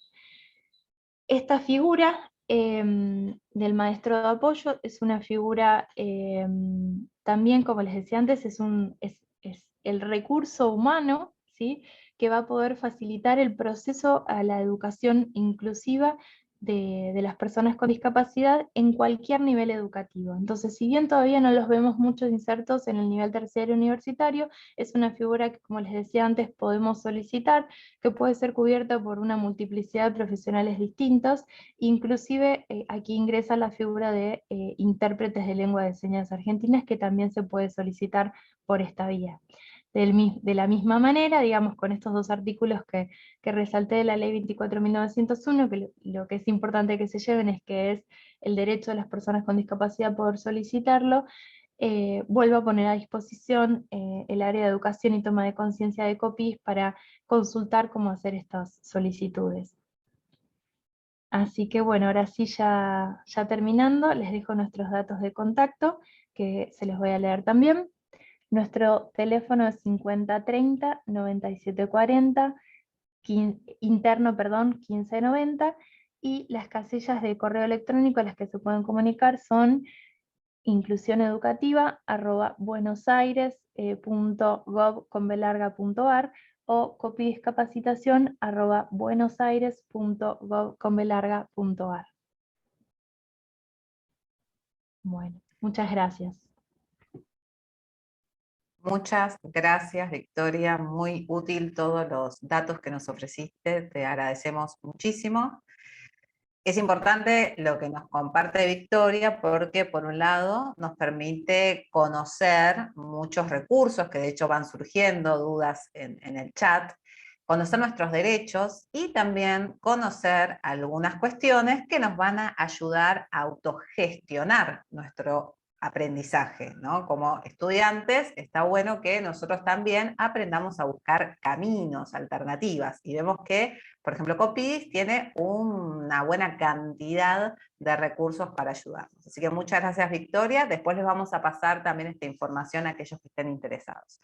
Esta figura del maestro de apoyo es una figura, también como les decía antes, es el recurso humano, ¿sí?, que va a poder facilitar el proceso a la educación inclusiva de las personas con discapacidad en cualquier nivel educativo. Entonces, si bien todavía no los vemos muchos insertos en el nivel terciario universitario, es una figura que, como les decía antes, podemos solicitar, que puede ser cubierta por una multiplicidad de profesionales distintos. Inclusive aquí ingresa la figura de intérpretes de lengua de señas argentinas, que también se puede solicitar por esta vía. De la misma manera, digamos, con estos dos artículos que resalté de la Ley 24.901, que lo que es importante que se lleven es que es el derecho de las personas con discapacidad a poder solicitarlo, vuelvo a poner a disposición el área de educación y toma de conciencia de COPIS para consultar cómo hacer estas solicitudes. Así que bueno, ahora sí, ya terminando, les dejo nuestros datos de contacto, que se los voy a leer también. Nuestro teléfono es 5030-9740, interno, 1590, y las casillas de correo electrónico a las que se pueden comunicar son inclusioneducativa@buenosaires.gov.ar o copidiscapacitación@buenosaires.gov.ar. Bueno, muchas gracias. Muchas gracias, Victoria. Muy útil todos los datos que nos ofreciste. Te agradecemos muchísimo. Es importante lo que nos comparte Victoria porque, por un lado, nos permite conocer muchos recursos que de hecho van surgiendo, dudas en el chat, conocer nuestros derechos y también conocer algunas cuestiones que nos van a ayudar a autogestionar nuestro aprendizaje, ¿no? Como estudiantes está bueno que nosotros también aprendamos a buscar caminos, alternativas, y vemos que, por ejemplo, Copidis tiene una buena cantidad de recursos para ayudarnos. Así que muchas gracias, Victoria. Después les vamos a pasar también esta información a aquellos que estén interesados.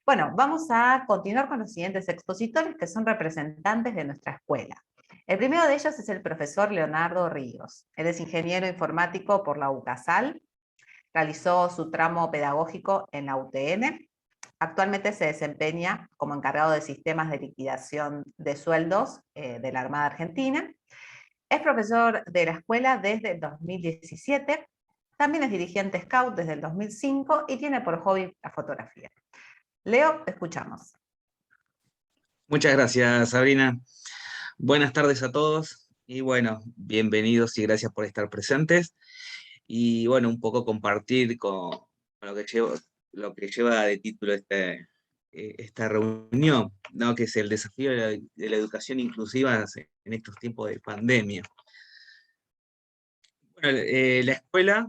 Bueno, vamos a continuar con los siguientes expositores, que son representantes de nuestra escuela. El primero de ellos es el profesor Leonardo Ríos. Él es ingeniero informático por la UCASAL, realizó su tramo pedagógico en la UTN. Actualmente se desempeña como encargado de sistemas de liquidación de sueldos de la Armada Argentina. Es profesor de la escuela desde el 2017. También es dirigente Scout desde el 2005 y tiene por hobby la fotografía. Leo, te escuchamos. Muchas gracias, Sabrina. Buenas tardes a todos y bueno, bienvenidos y gracias por estar presentes. Y bueno, un poco compartir con lo que lleva de título esta reunión, ¿no?, que es el desafío de la educación inclusiva en estos tiempos de pandemia. Bueno, la escuela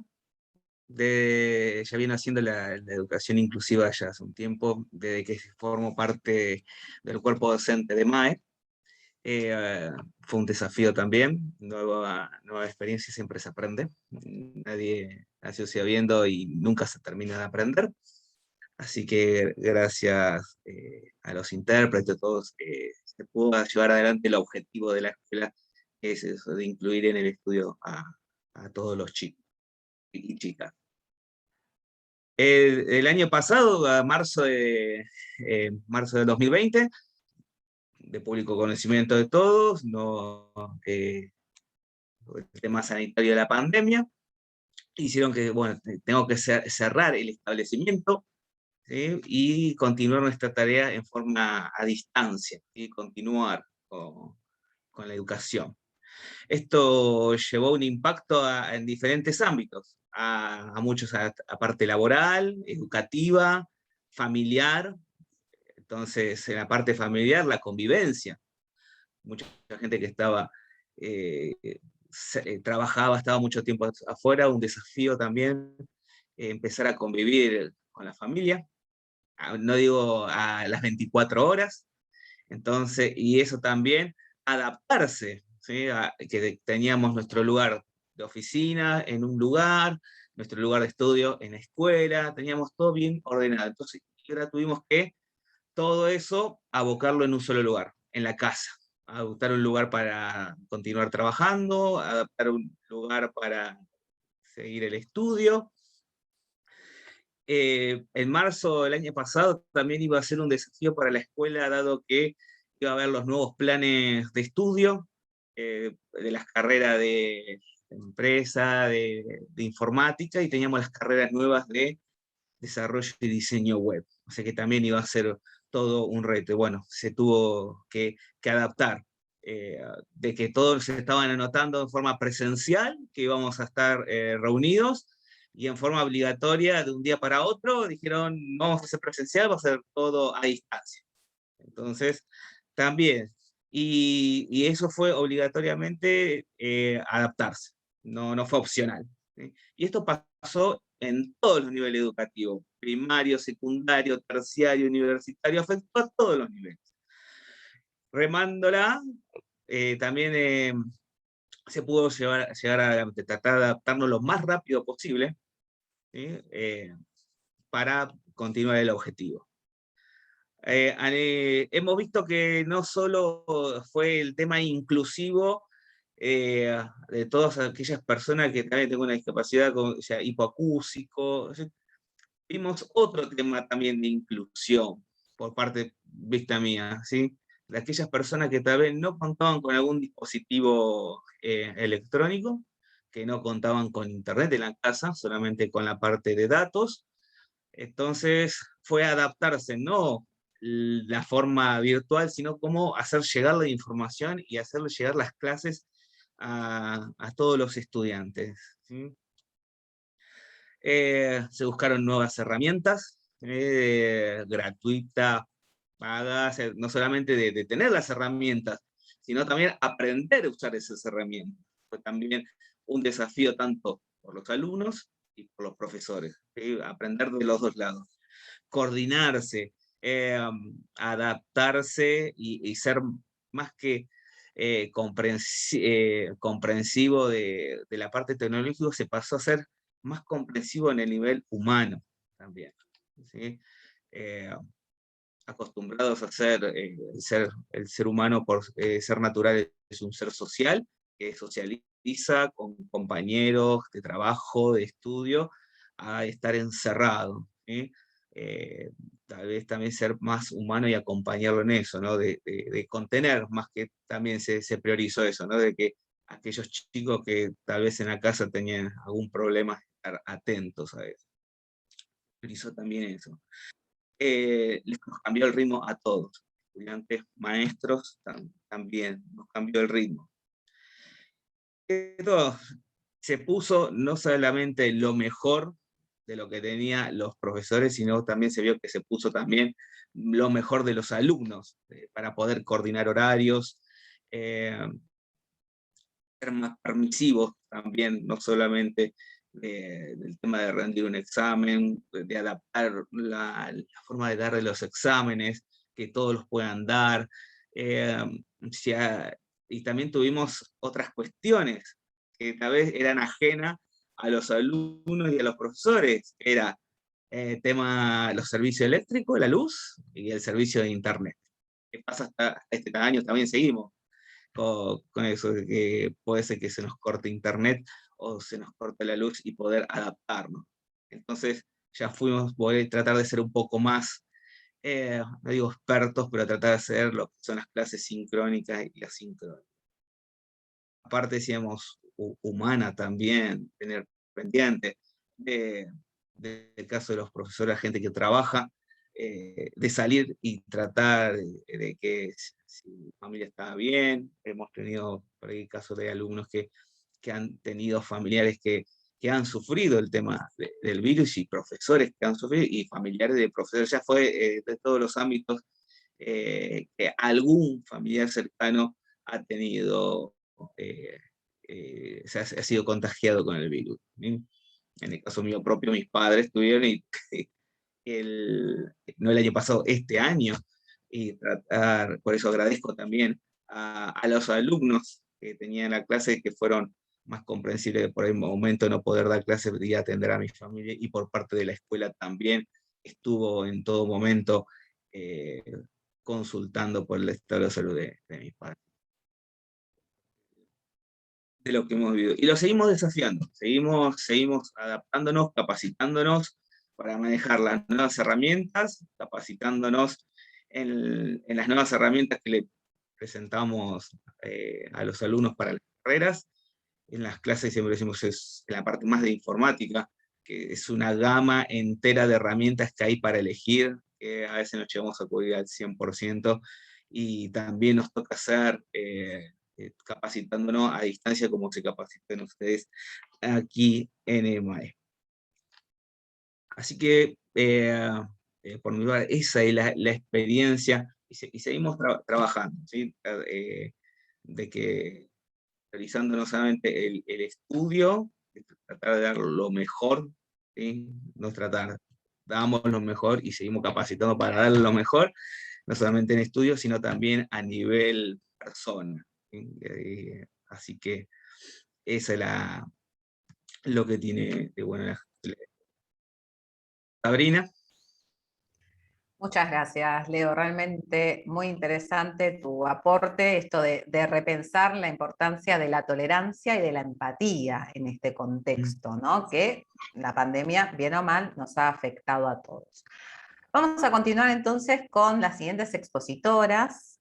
ya viene haciendo la educación inclusiva ya hace un tiempo, desde que formo parte del cuerpo docente de MAE. Fue un desafío también, nueva experiencia, siempre se aprende. Nadie nació sabiendo y nunca se termina de aprender. Así que gracias a los intérpretes, a todos, se pudo llevar adelante el objetivo de la escuela, que es eso, de incluir en el estudio a todos los chicos y chicas. El año pasado, a marzo de 2020, de público conocimiento de todos, el tema sanitario de la pandemia, hicieron que, bueno, tengo que cerrar el establecimiento, ¿sí?, y continuar nuestra tarea en forma a distancia, y continuar con la educación. Esto llevó un impacto en diferentes ámbitos, a muchos, a parte laboral, educativa, familiar. Entonces, en la parte familiar, la convivencia. Mucha gente que estaba trabajaba, estaba mucho tiempo afuera, un desafío también empezar a convivir con la familia, no digo a las 24 horas, entonces, y eso también, adaptarse, ¿sí? Que teníamos nuestro lugar de oficina en un lugar, nuestro lugar de estudio en la escuela, teníamos todo bien ordenado, entonces ahora tuvimos que todo eso abocarlo en un solo lugar, en la casa. Adaptar un lugar para continuar trabajando, adaptar un lugar para seguir el estudio. En marzo del año pasado también iba a ser un desafío para la escuela, dado que iba a haber los nuevos planes de estudio de las carreras de empresa, de informática, y teníamos las carreras nuevas de desarrollo y diseño web. O sea que también iba a ser todo un reto. Bueno, se tuvo que adaptar. De que todos se estaban anotando en forma presencial, que íbamos a estar reunidos, y en forma obligatoria de un día para otro dijeron, vamos a hacer presencial, va a ser todo a distancia. Entonces, también, y eso fue obligatoriamente adaptarse, no fue opcional, ¿sí? Y esto pasó en todos los niveles educativos, primario, secundario, terciario, universitario, afectó a todos los niveles. Remándola, también se pudo llegar a tratar de adaptarnos lo más rápido posible, ¿sí? Para continuar el objetivo. Hemos visto que no solo fue el tema inclusivo de todas aquellas personas que también tienen una discapacidad, o sea, hipoacúsico, vimos otro tema también de inclusión por parte vista mía, ¿sí? De aquellas personas que tal vez no contaban con algún dispositivo electrónico, que no contaban con internet en la casa, solamente con la parte de datos. Entonces fue adaptarse, no la forma virtual, sino cómo hacer llegar la información y hacerle llegar las clases a todos los estudiantes, ¿sí? Se buscaron nuevas herramientas, gratuitas, pagas, no solamente de tener las herramientas, sino también aprender a usar esas herramientas. Fue también un desafío tanto por los alumnos y por los profesores, ¿sí? Aprender de los dos lados. Coordinarse, adaptarse y ser más que comprensivo de la parte tecnológica, se pasó a ser más comprensivo en el nivel humano también, ¿sí? Acostumbrados a ser, el ser humano por ser natural es un ser social, que socializa con compañeros de trabajo, de estudio, a estar encerrado, ¿sí? Tal vez también ser más humano y acompañarlo en eso, ¿no? De contener, más que también se priorizó eso, ¿no? De que aquellos chicos que tal vez en la casa tenían algún problema, estar atentos a eso. Priorizó también eso. Les cambió el ritmo a todos, estudiantes, maestros, también nos cambió el ritmo. Esto se puso no solamente lo mejor de lo que tenían los profesores, sino también se vio que se puso también lo mejor de los alumnos, para poder coordinar horarios, ser más permisivos también, no solamente del tema de rendir un examen, de adaptar la forma de darle los exámenes, que todos los puedan dar. Y también tuvimos otras cuestiones que tal vez eran ajenas a los alumnos y a los profesores. Era tema los servicios eléctricos, la luz y el servicio de internet. ¿Qué pasa hasta este año? También seguimos con eso, de que puede ser que se nos corte internet o se nos corte la luz y poder adaptarnos. Entonces ya fuimos, voy a tratar de ser un poco más, no digo expertos, pero tratar de hacer lo que son las clases sincrónicas y asíncronas. Aparte decíamos, humana también, tener pendiente del caso de los profesores, la gente que trabaja, de salir y tratar de que si mi familia está bien. Hemos tenido por ahí casos de alumnos que han tenido familiares que han sufrido el tema del virus, y profesores que han sufrido, y familiares de profesores. Ya fue de todos los ámbitos que algún familiar cercano ha tenido ha sido contagiado con el virus. ¿Sí? En el caso mío propio, mis padres tuvieron, y no el año pasado, este año, y tratar, por eso agradezco también a los alumnos que tenían la clase, que fueron más comprensibles por el momento de no poder dar clase y atender a mi familia, y por parte de la escuela también estuvo en todo momento consultando por el estado de salud de mis padres. De lo que hemos vivido. Y lo seguimos desafiando, seguimos adaptándonos, capacitándonos para manejar las nuevas herramientas, capacitándonos en las nuevas herramientas que le presentamos a los alumnos para las carreras. En las clases siempre decimos, es en la parte más de informática, que es una gama entera de herramientas que hay para elegir, que a veces nos llegamos a acudir al 100%, y también nos toca hacer capacitándonos a distancia como se capacitan ustedes aquí en EMAE. Así que, por mi parte, esa es la experiencia, y seguimos trabajando, ¿sí? De que realizando no solamente el estudio, tratar de dar lo mejor, ¿sí? Damos lo mejor y seguimos capacitando para dar lo mejor, no solamente en estudio, sino también a nivel persona. ¿Sí? Así que esa es lo que tiene de bueno la Sabrina. Muchas gracias, Leo. Realmente muy interesante tu aporte, esto de repensar la importancia de la tolerancia y de la empatía en este contexto, ¿no? Que la pandemia, bien o mal, nos ha afectado a todos. Vamos a continuar entonces con las siguientes expositoras.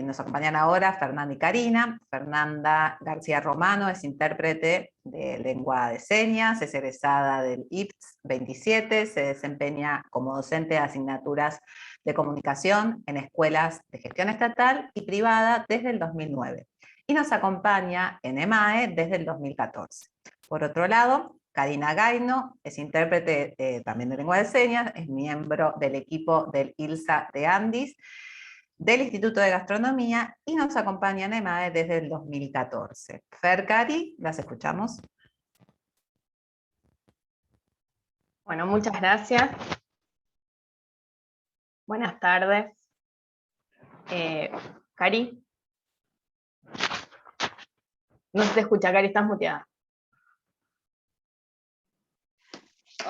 Nos acompañan ahora Fernanda y Karina. Fernanda García Romano es intérprete de lengua de señas, es egresada del IPS 27, se desempeña como docente de asignaturas de comunicación en escuelas de gestión estatal y privada desde el 2009. Y nos acompaña en EMAE desde el 2014. Por otro lado, Karina Gaino es intérprete también de lengua de señas, es miembro del equipo del ILSA de Andis, del Instituto de Gastronomía, y nos acompaña en EMAE desde el 2014. Fer, Cari, las escuchamos. Bueno, muchas gracias. Buenas tardes. Cari. No se te escucha, Cari, estás muteada.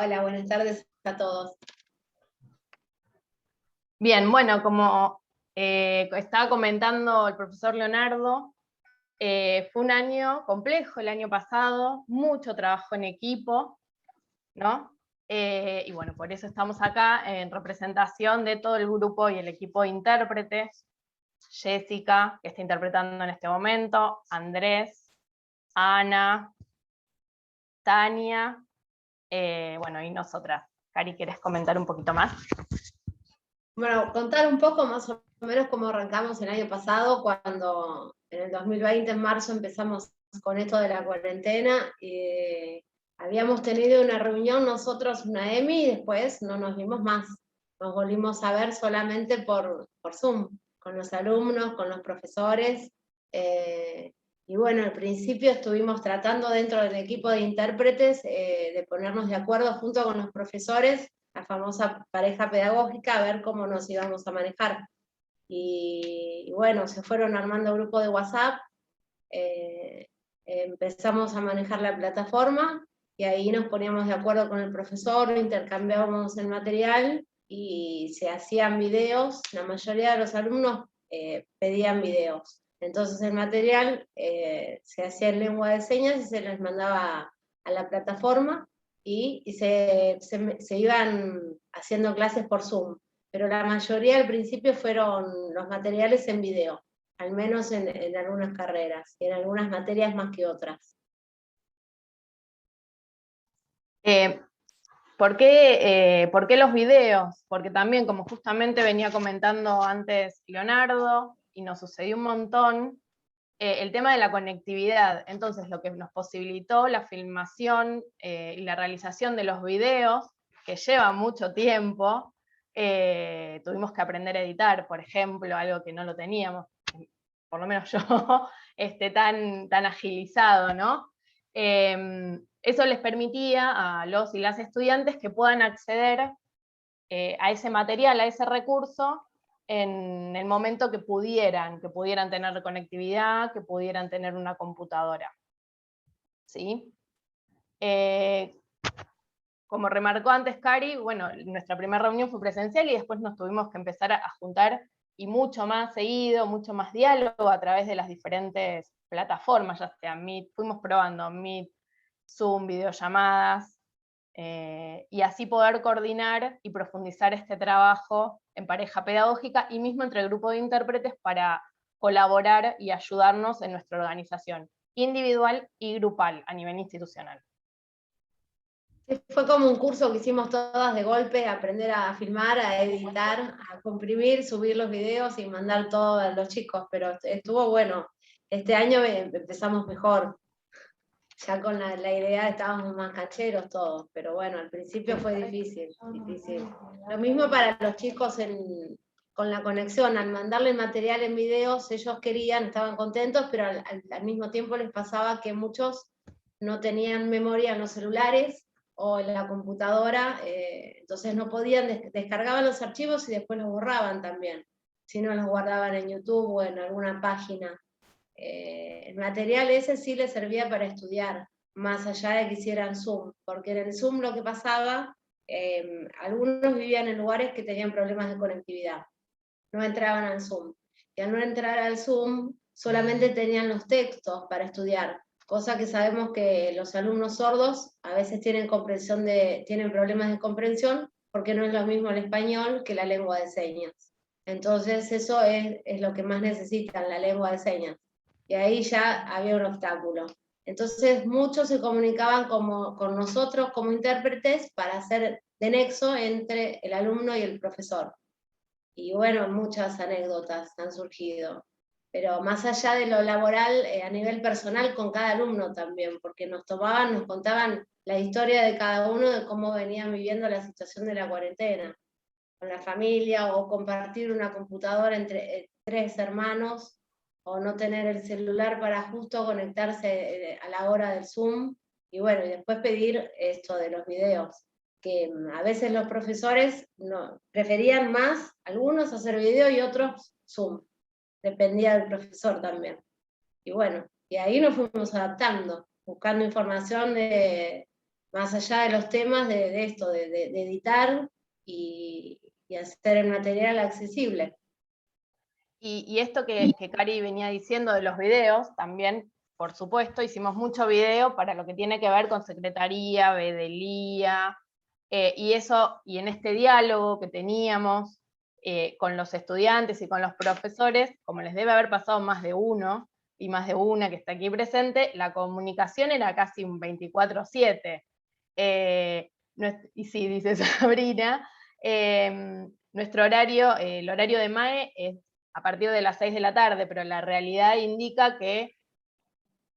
Hola, buenas tardes a todos. Bien, bueno, como estaba comentando el profesor Leonardo, fue un año complejo el año pasado, mucho trabajo en equipo, ¿no? Y bueno, por eso estamos acá en representación de todo el grupo y el equipo de intérpretes. Jessica, que está interpretando en este momento, Andrés, Ana, Tania, bueno, y nosotras. Cari, ¿querés comentar un poquito más? Bueno, contar un poco más o menos cómo arrancamos el año pasado, cuando en el 2020, en marzo, empezamos con esto de la cuarentena. Habíamos tenido una reunión nosotros, una EMI, y después no nos vimos más. Nos volvimos a ver solamente por Zoom, con los alumnos, con los profesores. Y bueno, al principio estuvimos tratando dentro del equipo de intérpretes de ponernos de acuerdo junto con los profesores, la famosa pareja pedagógica, a ver cómo nos íbamos a manejar. Y bueno, se fueron armando grupos de WhatsApp, empezamos a manejar la plataforma, y ahí nos poníamos de acuerdo con el profesor, intercambiábamos el material, y se hacían videos. La mayoría de los alumnos pedían videos. Entonces el material se hacía en lengua de señas y se les mandaba a la plataforma, y se iban haciendo clases por Zoom. Pero la mayoría al principio fueron los materiales en video, al menos en algunas carreras, y en algunas materias más que otras. ¿Por qué los videos? Porque también, como justamente venía comentando antes Leonardo, y nos sucedió un montón, el tema de la conectividad. Entonces, lo que nos posibilitó la filmación y la realización de los videos, que lleva mucho tiempo, tuvimos que aprender a editar, por ejemplo, algo que no lo teníamos. por lo menos yo, tan agilizado, ¿no? Eso les permitía a los y las estudiantes que puedan acceder a ese material, a ese recurso, en el momento que pudieran tener conectividad, que pudieran tener una computadora. ¿Sí? Como remarcó antes Cari, bueno, nuestra primera reunión fue presencial y después nos tuvimos que empezar a juntar, y mucho más seguido, mucho más diálogo a través de las diferentes plataformas, ya sea Meet, fuimos probando Meet, Zoom, videollamadas, y así poder coordinar y profundizar este trabajo en pareja pedagógica y mismo entre el grupo de intérpretes para colaborar y ayudarnos en nuestra organización individual y grupal a nivel institucional. Fue como un curso que hicimos todas de golpe, aprender a filmar, a editar, a comprimir, subir los videos y mandar todo a los chicos, pero estuvo bueno. Este año empezamos mejor, ya con la idea estábamos más cancheros todos, pero bueno, al principio fue difícil. Lo mismo para los chicos con la conexión, al mandarle material en videos, ellos querían, estaban contentos, pero al mismo tiempo les pasaba que muchos no tenían memoria en los celulares o en la computadora, entonces no podían, descargaban los archivos y después los borraban también, si no los guardaban en YouTube o en alguna página. El material ese sí les servía para estudiar, más allá de que hicieran Zoom, porque en el Zoom lo que pasaba, algunos vivían en lugares que tenían problemas de conectividad, no entraban al Zoom, y al no entrar al Zoom solamente tenían los textos para estudiar, cosa que sabemos que los alumnos sordos a veces tienen problemas de comprensión, porque no es lo mismo el español que la lengua de señas. Entonces eso es lo que más necesitan, la lengua de señas. Y ahí ya había un obstáculo. Entonces muchos se comunicaban con nosotros como intérpretes para hacer de nexo entre el alumno y el profesor. Y bueno, muchas anécdotas han surgido. Pero más allá de lo laboral, a nivel personal con cada alumno también, porque nos contaban la historia de cada uno, de cómo venían viviendo la situación de la cuarentena, con la familia, o compartir una computadora entre 3 hermanos, o no tener el celular para justo conectarse a la hora del Zoom, y bueno, y después pedir esto de los videos, que a veces los profesores preferían más, algunos hacer video y otros Zoom, dependía del profesor también. Y bueno, y ahí nos fuimos adaptando, buscando información más allá de los temas de esto, de editar y hacer el material accesible. Y esto que Cari venía diciendo de los videos, también, por supuesto, hicimos mucho video para lo que tiene que ver con secretaría, vedelía, y en este diálogo que teníamos con los estudiantes y con los profesores, como les debe haber pasado más de uno y más de una que está aquí presente, la comunicación era casi un 24/7. Y sí, dice Sabrina, nuestro horario, el horario de MAE es a partir de las 6 de la tarde, pero la realidad indica que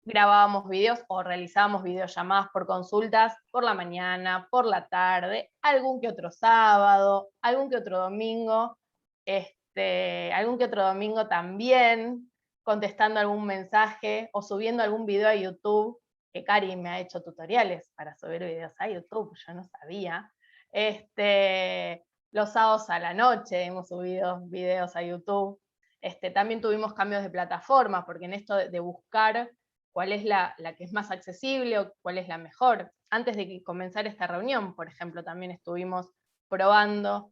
grabábamos videos o realizábamos videollamadas por consultas por la mañana, por la tarde, algún que otro sábado, algún que otro domingo también, contestando algún mensaje o subiendo algún video a YouTube, que Cari me ha hecho tutoriales para subir videos a YouTube, yo no sabía. Los sábados a la noche hemos subido videos a YouTube. También tuvimos cambios de plataforma, porque en esto de buscar cuál es la que es más accesible o cuál es la mejor. Antes de comenzar esta reunión, por ejemplo, también estuvimos probando,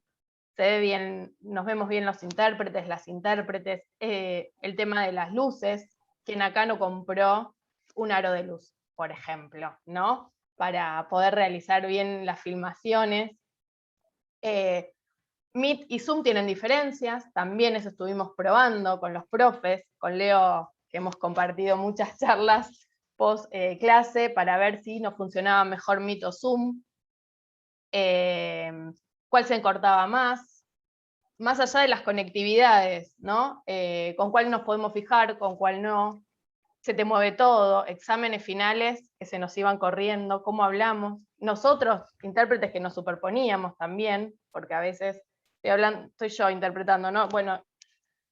nos vemos bien los intérpretes, las intérpretes, el tema de las luces, quien acá no compró un aro de luz, por ejemplo, ¿no? Para poder realizar bien las filmaciones. Meet y Zoom tienen diferencias, también eso estuvimos probando con los profes, con Leo, que hemos compartido muchas charlas post clase para ver si nos funcionaba mejor Meet o Zoom, cuál se encortaba más allá de las conectividades, ¿no? Con cuál nos podemos fijar, con cuál no, se te mueve todo, exámenes finales que se nos iban corriendo, cómo hablamos, nosotros, intérpretes que nos superponíamos también, porque a veces estoy yo interpretando, ¿no? Bueno,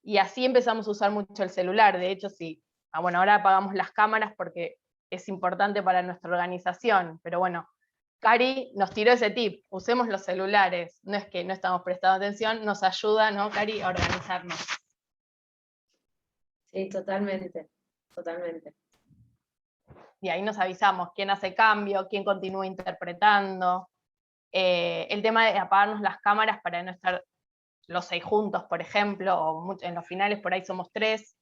Y así empezamos a usar mucho el celular. De hecho, sí. Bueno, ahora apagamos las cámaras porque es importante para nuestra organización, pero bueno, Cari nos tiró ese tip, usemos los celulares, no es que no estamos prestando atención, nos ayuda, ¿no, Cari, a organizarnos? Sí, totalmente, totalmente. Y ahí nos avisamos quién hace cambio, quién continúa interpretando. El tema de apagarnos las cámaras para no estar los 6 juntos, por ejemplo, o en los finales por ahí somos 3,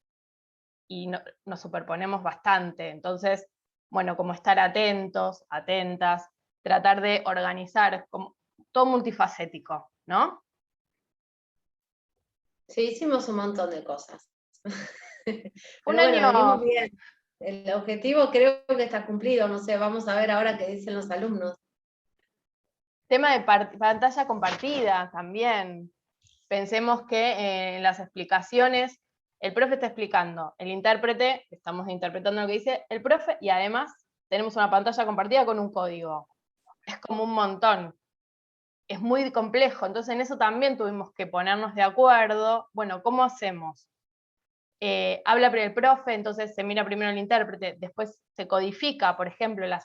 y nos superponemos bastante. Entonces, bueno, como estar atentos, atentas, tratar de organizar, como todo multifacético, ¿no? Sí, hicimos un montón de cosas. Pero Un bueno, año, venimos bien. El objetivo creo que está cumplido, no sé, vamos a ver ahora qué dicen los alumnos. tema de pantalla compartida también. Pensemos que en las explicaciones, el profe está explicando, el intérprete, estamos interpretando lo que dice el profe, y además tenemos una pantalla compartida con un código. Es como un montón. Es muy complejo, entonces en eso también tuvimos que ponernos de acuerdo. Bueno, ¿cómo hacemos? Habla el profe, entonces se mira primero el intérprete, después se codifica, por ejemplo, las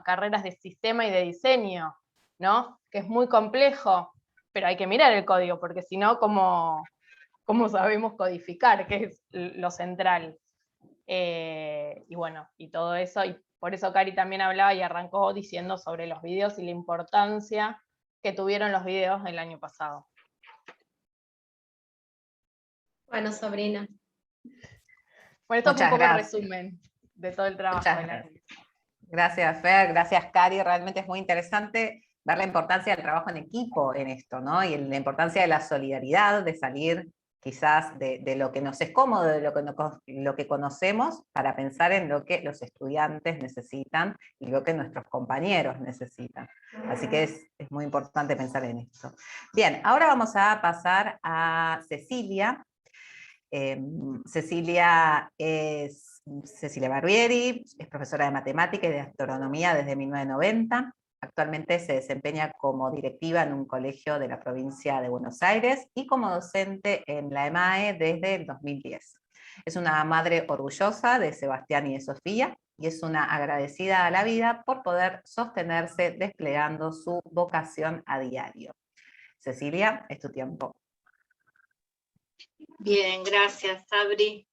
carreras de sistema y de diseño, ¿no? Que es muy complejo, pero hay que mirar el código, porque si no, ¿cómo sabemos codificar? Que es lo central. Y bueno, y todo eso, y por eso Cari también hablaba y arrancó diciendo sobre los videos y la importancia que tuvieron los videos el año pasado. Bueno, Sabrina. Bueno, esto fue un Muchas poco el gracias. resumen de todo el trabajo Muchas del gracias. año. Gracias, Fer, gracias, Cari. Realmente es muy interesante ver la importancia del trabajo en equipo en esto, ¿no? Y la importancia de la solidaridad, de salir quizás de lo que nos es cómodo, de lo que conocemos, para pensar en lo que los estudiantes necesitan y lo que nuestros compañeros necesitan. Así que es muy importante pensar en esto. Bien, ahora vamos a pasar a Cecilia. Cecilia Barbieri, es profesora de matemática y de astronomía desde 1990. Actualmente se desempeña como directiva en un colegio de la provincia de Buenos Aires y como docente en la EMAE desde el 2010. Es una madre orgullosa de Sebastián y de Sofía y es una agradecida a la vida por poder sostenerse desplegando su vocación a diario. Cecilia, es tu tiempo. Bien, gracias, Sabri.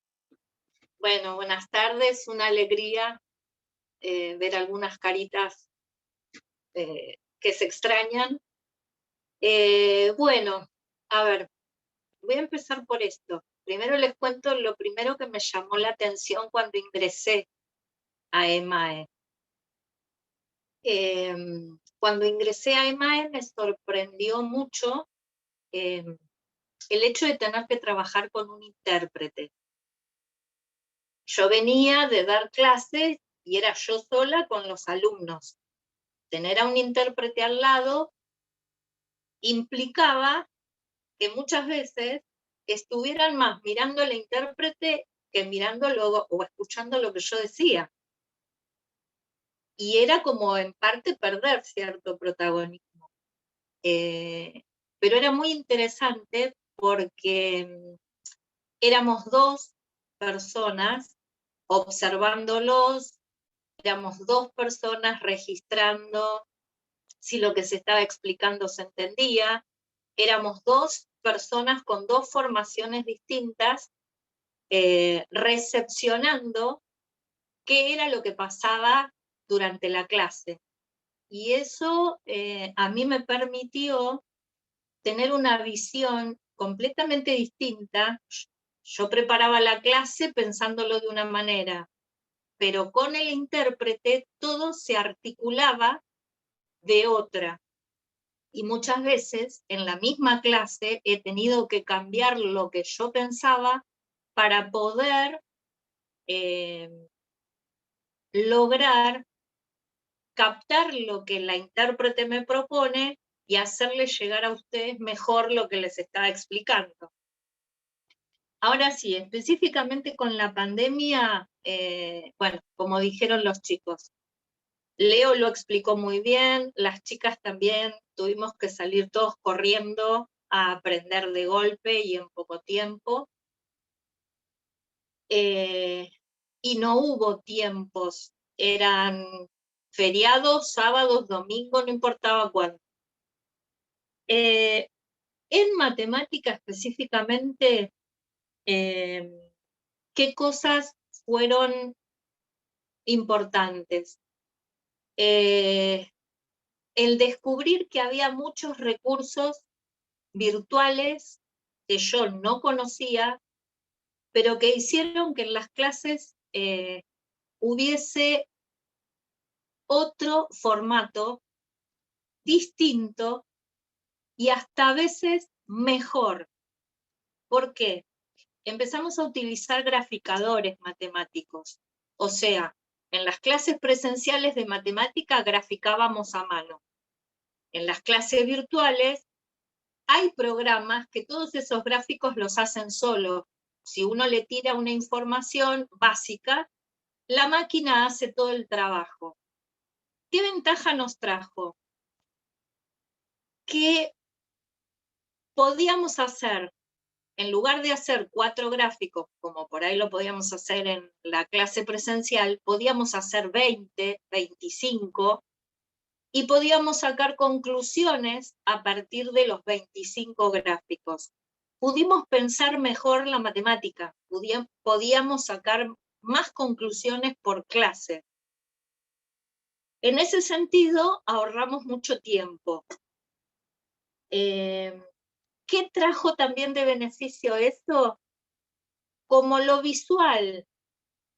Bueno, buenas tardes, una alegría ver algunas caritas que se extrañan. Bueno, a ver, voy a empezar por esto. Primero les cuento lo primero que me llamó la atención cuando ingresé a EMAE. Cuando ingresé a EMAE me sorprendió mucho el hecho de tener que trabajar con un intérprete. Yo venía de dar clases y era yo sola con los alumnos. Tener a un intérprete al lado implicaba que muchas veces estuvieran más mirando al intérprete que mirándolo o escuchando lo que yo decía. Y era como en parte perder cierto protagonismo. Pero era muy interesante porque éramos 2 personas observándolos, éramos 2 personas registrando si lo que se estaba explicando se entendía, éramos 2 personas con 2 formaciones distintas, recepcionando qué era lo que pasaba durante la clase. Y eso a mí me permitió tener una visión completamente distinta. Yo preparaba la clase pensándolo de una manera, pero con el intérprete todo se articulaba de otra. Y muchas veces en la misma clase he tenido que cambiar lo que yo pensaba para poder lograr captar lo que la intérprete me propone y hacerle llegar a ustedes mejor lo que les estaba explicando. Ahora sí, específicamente con la pandemia, bueno, como dijeron los chicos, Leo lo explicó muy bien, las chicas también, tuvimos que salir todos corriendo a aprender de golpe y en poco tiempo. y no hubo tiempos, eran feriados, sábados, domingos, no importaba cuándo. En matemática específicamente, ¿qué cosas fueron importantes? El descubrir que había muchos recursos virtuales que yo no conocía, pero que hicieron que en las clases hubiese otro formato distinto y hasta a veces mejor. ¿Por qué? Empezamos a utilizar graficadores matemáticos. O sea, en las clases presenciales de matemática graficábamos a mano. En las clases virtuales hay programas que todos esos gráficos los hacen solo. Si uno le tira una información básica, la máquina hace todo el trabajo. ¿Qué ventaja nos trajo? Que podíamos hacer, en lugar de hacer 4 gráficos, como por ahí lo podíamos hacer en la clase presencial, podíamos hacer 20, 25, y podíamos sacar conclusiones a partir de los 25 gráficos. Pudimos pensar mejor la matemática, podíamos sacar más conclusiones por clase. En ese sentido, ahorramos mucho tiempo. ¿Qué trajo también de beneficio esto? Como lo visual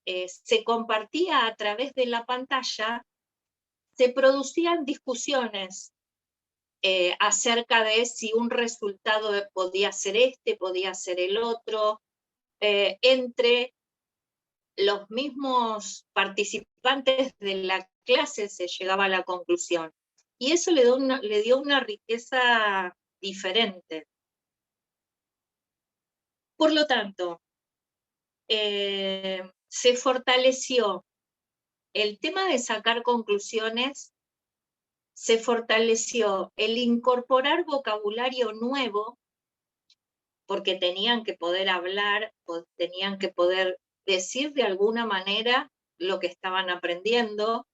se compartía a través de la pantalla, se producían discusiones acerca de si un resultado podía ser este, podía ser el otro, entre los mismos participantes de la clase se llegaba a la conclusión. Y eso le dio una riqueza diferente. Por lo tanto, se fortaleció el tema de sacar conclusiones, se fortaleció el incorporar vocabulario nuevo, porque tenían que poder hablar, o tenían que poder decir de alguna manera lo que estaban aprendiendo,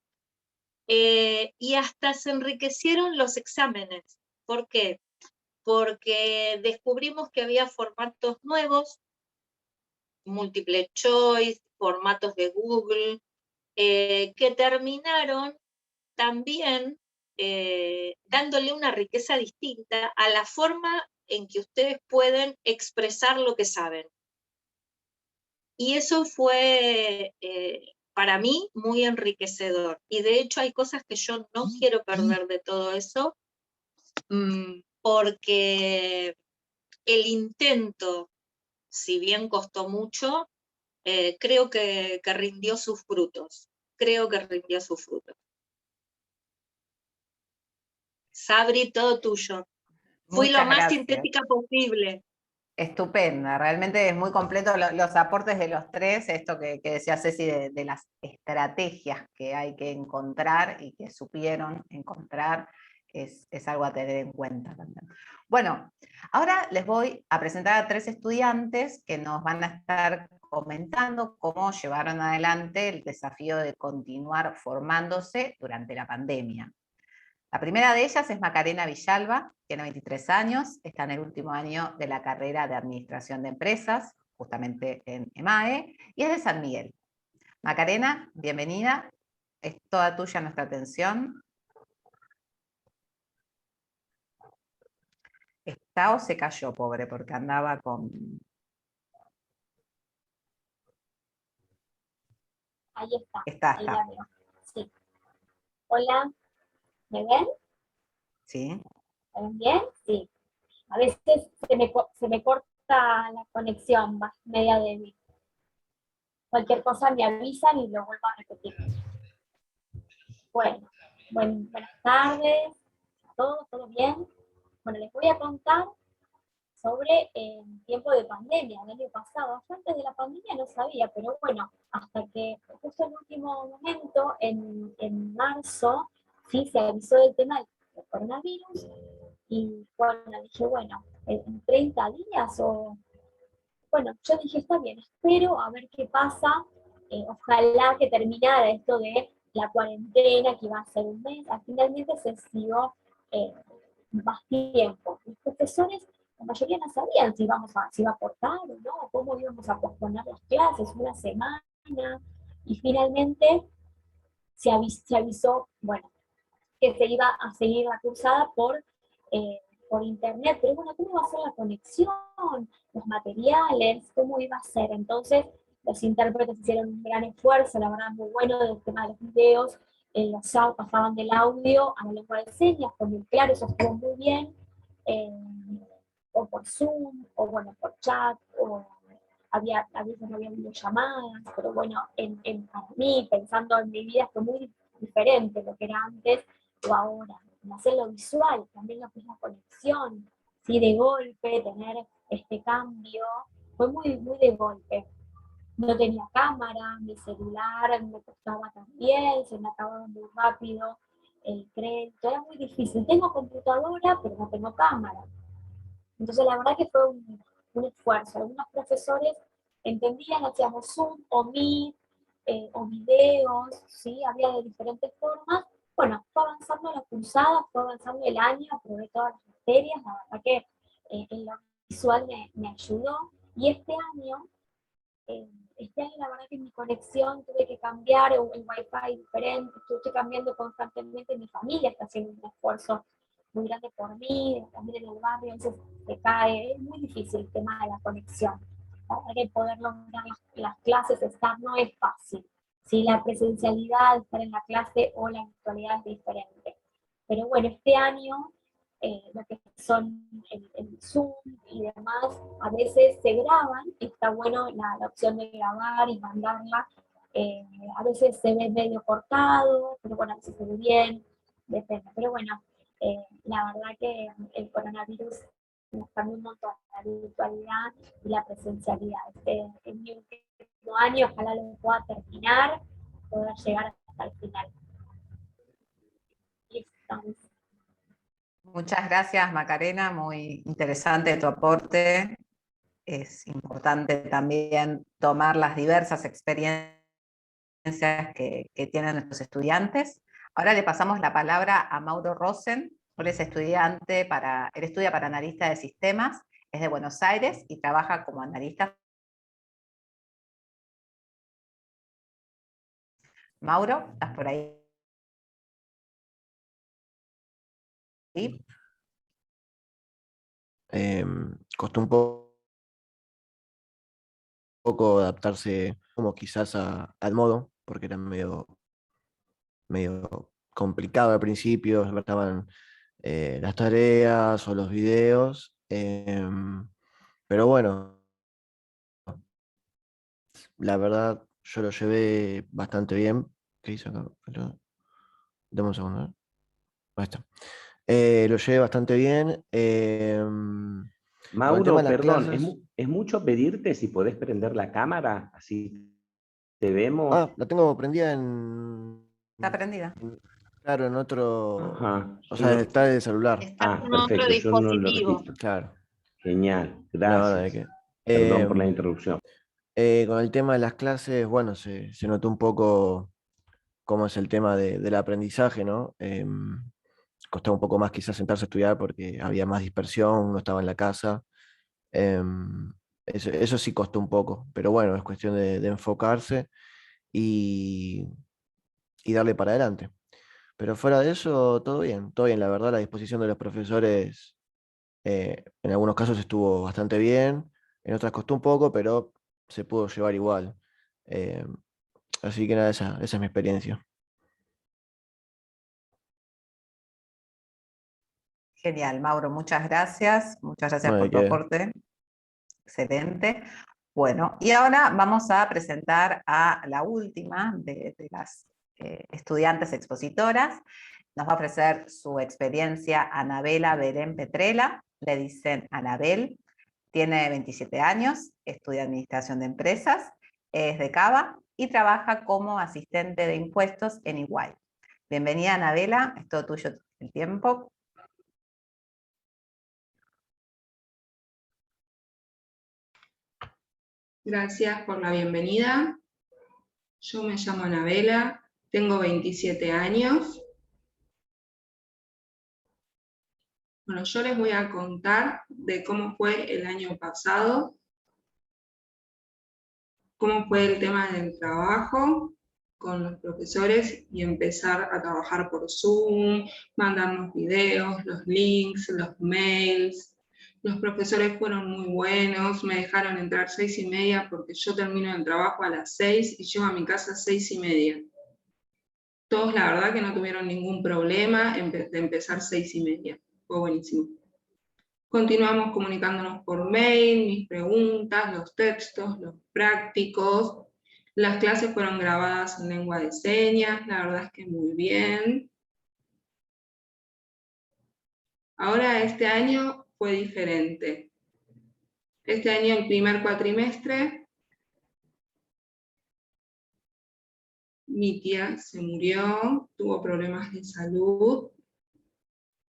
y hasta se enriquecieron los exámenes. ¿Por qué? Porque descubrimos que había formatos nuevos, multiple choice, formatos de Google, que terminaron también dándole una riqueza distinta a la forma en que ustedes pueden expresar lo que saben. Y eso fue para mí muy enriquecedor. Y de hecho hay cosas que yo no quiero perder de todo eso, porque el intento, si bien costó mucho, creo que rindió sus frutos. Creo que rindió sus frutos. Sabri, todo tuyo. Fui lo más sintética posible. Estupenda, realmente es muy completo los aportes de los tres, esto que decía Ceci de las estrategias que hay que encontrar y que supieron encontrar, es algo a tener en cuenta también. Bueno, ahora les voy a presentar a 3 estudiantes que nos van a estar comentando cómo llevaron adelante el desafío de continuar formándose durante la pandemia. La primera de ellas es Macarena Villalba, tiene 23 años, está en el último año de la carrera de Administración de Empresas, justamente en EMAE, y es de San Miguel. Macarena, bienvenida, es toda tuya nuestra atención. ¿Está o se cayó, pobre, porque andaba con... Ahí está. Está. Ahí la veo. Sí. Hola, ¿me ven? Sí. ¿Me ven bien? Sí. A veces se me corta la conexión, va media débil. Cualquier cosa me avisan y lo vuelvo a repetir. Bueno, buenas tardes a todos, ¿todo bien? Bueno, les voy a contar sobre el tiempo de pandemia, el año pasado. Yo antes de la pandemia no sabía, pero bueno, hasta que justo en el último momento, en marzo, sí, se avisó del tema del coronavirus, y bueno, dije, bueno, en 30 días o bueno, yo dije, está bien, espero a ver qué pasa, ojalá que terminara esto de la cuarentena, que iba a ser un mes, finalmente se siguió más tiempo. Los profesores, la mayoría no sabían si iba a cortar o no, cómo íbamos a posponer las clases, una semana, y finalmente se avisó, bueno, que se iba a seguir la cursada por internet, pero bueno, ¿cómo iba a ser la conexión? Los materiales, ¿cómo iba a ser? Entonces, los intérpretes hicieron un gran esfuerzo, la verdad, muy bueno, del tema de los videos, pasaban del audio a la lengua de señas, fue muy claro, eso estuvo muy bien, eh, o por Zoom, o bueno, por chat, o a veces no había videollamadas, pero bueno, para mí, pensando en mi vida, fue muy diferente lo que era antes o ahora. En hacerlo visual, también lo que es la conexión, ¿sí? De golpe, tener este cambio, fue muy, muy de golpe. No tenía cámara, mi celular me costaba también, se me acababa muy rápido el crédito, era muy difícil. Tengo computadora, pero no tengo cámara. Entonces la verdad que fue un esfuerzo. Algunos profesores entendían, hacíamos Zoom o Meet, o videos, ¿sí? Había de diferentes formas. Bueno, fue avanzando la cursada, fue avanzando el año, aprobé todas las materias, la verdad que en lo visual me ayudó. Y la verdad que mi conexión tuve que cambiar, el wifi diferente, estoy cambiando constantemente, mi familia está haciendo un esfuerzo muy grande por mí, también en el barrio, a veces se cae, es muy difícil el tema de la conexión. La verdad que poder lograr las clases, estar no es fácil. Si la presencialidad, estar en la clase o la virtualidad es diferente. Pero bueno, este año, lo que son el Zoom y demás, a veces se graban, está bueno la opción de grabar y mandarla. A veces se ve medio cortado, pero bueno, a veces se ve bien, depende. Pero bueno, la verdad que el coronavirus nos cambió un montón la virtualidad y la presencialidad. En mi último año, ojalá lo pueda terminar, poder llegar hasta el final. Listo. Muchas gracias, Macarena, muy interesante tu aporte. Es importante también tomar las diversas experiencias que tienen nuestros estudiantes. Ahora le pasamos la palabra a Mauro Rosen. Él es él estudia para analista de sistemas, es de Buenos Aires y trabaja como analista. Mauro, ¿estás por ahí? ¿Sí? Costó un poco adaptarse como quizás al modo, porque era medio complicado al principio, estaban las tareas o los videos, pero bueno, la verdad yo lo llevé bastante bien. ¿Qué hice acá? Dame un segundo, ¿eh? Ahí está. Lo llevé bastante bien. Con el tema Mauro, de las perdón, clases. ¿es mucho pedirte si podés prender la cámara? Así te vemos. La tengo prendida Está prendida. claro, en otro. Ajá. O sea, está el celular. Está con otro Perfecto, yo no lo dispositivo. registro. Claro. Genial, No, no, de gracias. qué. Perdón por la interrupción. Con el tema de las clases, bueno, se notó un poco cómo es el tema del aprendizaje, ¿no? Costaba un poco más quizás sentarse a estudiar porque había más dispersión, uno estaba en la casa. Eso sí costó un poco, pero bueno, es cuestión de enfocarse y, y darle para adelante. Pero fuera de eso, todo bien, la verdad, la disposición de los profesores en algunos casos estuvo bastante bien, en otras costó un poco, pero se pudo llevar igual. Eh, Así que nada, esa es mi experiencia. Genial, Mauro, muchas gracias. Muchas gracias No hay por tu que. aporte. Excelente. Bueno, y ahora vamos a presentar a la última de las estudiantes expositoras. Nos va a ofrecer su experiencia Anabela Belén Petrella, le dicen Anabel, tiene 27 años, estudia Administración de Empresas, es de Cava y trabaja como asistente de impuestos en Iguay. Bienvenida, Anabela, es todo tuyo el tiempo. Gracias por la bienvenida. Yo me llamo Anabela, tengo 27 años. Bueno, yo les voy a contar de cómo fue el año pasado, cómo fue el tema del trabajo con los profesores y empezar a trabajar por Zoom, mandarnos videos, los links, los mails. Los profesores fueron muy buenos, me dejaron entrar 6:30 porque yo termino el trabajo a las 6 y llego a mi casa a 6:30. Todos la verdad que no tuvieron ningún problema de empezar 6:30, fue buenísimo. Continuamos comunicándonos por mail, mis preguntas, los textos, los prácticos. Las clases fueron grabadas en lengua de señas, la verdad es que muy bien. Ahora este año fue diferente. Este año, el primer cuatrimestre, mi tía se murió, tuvo problemas de salud.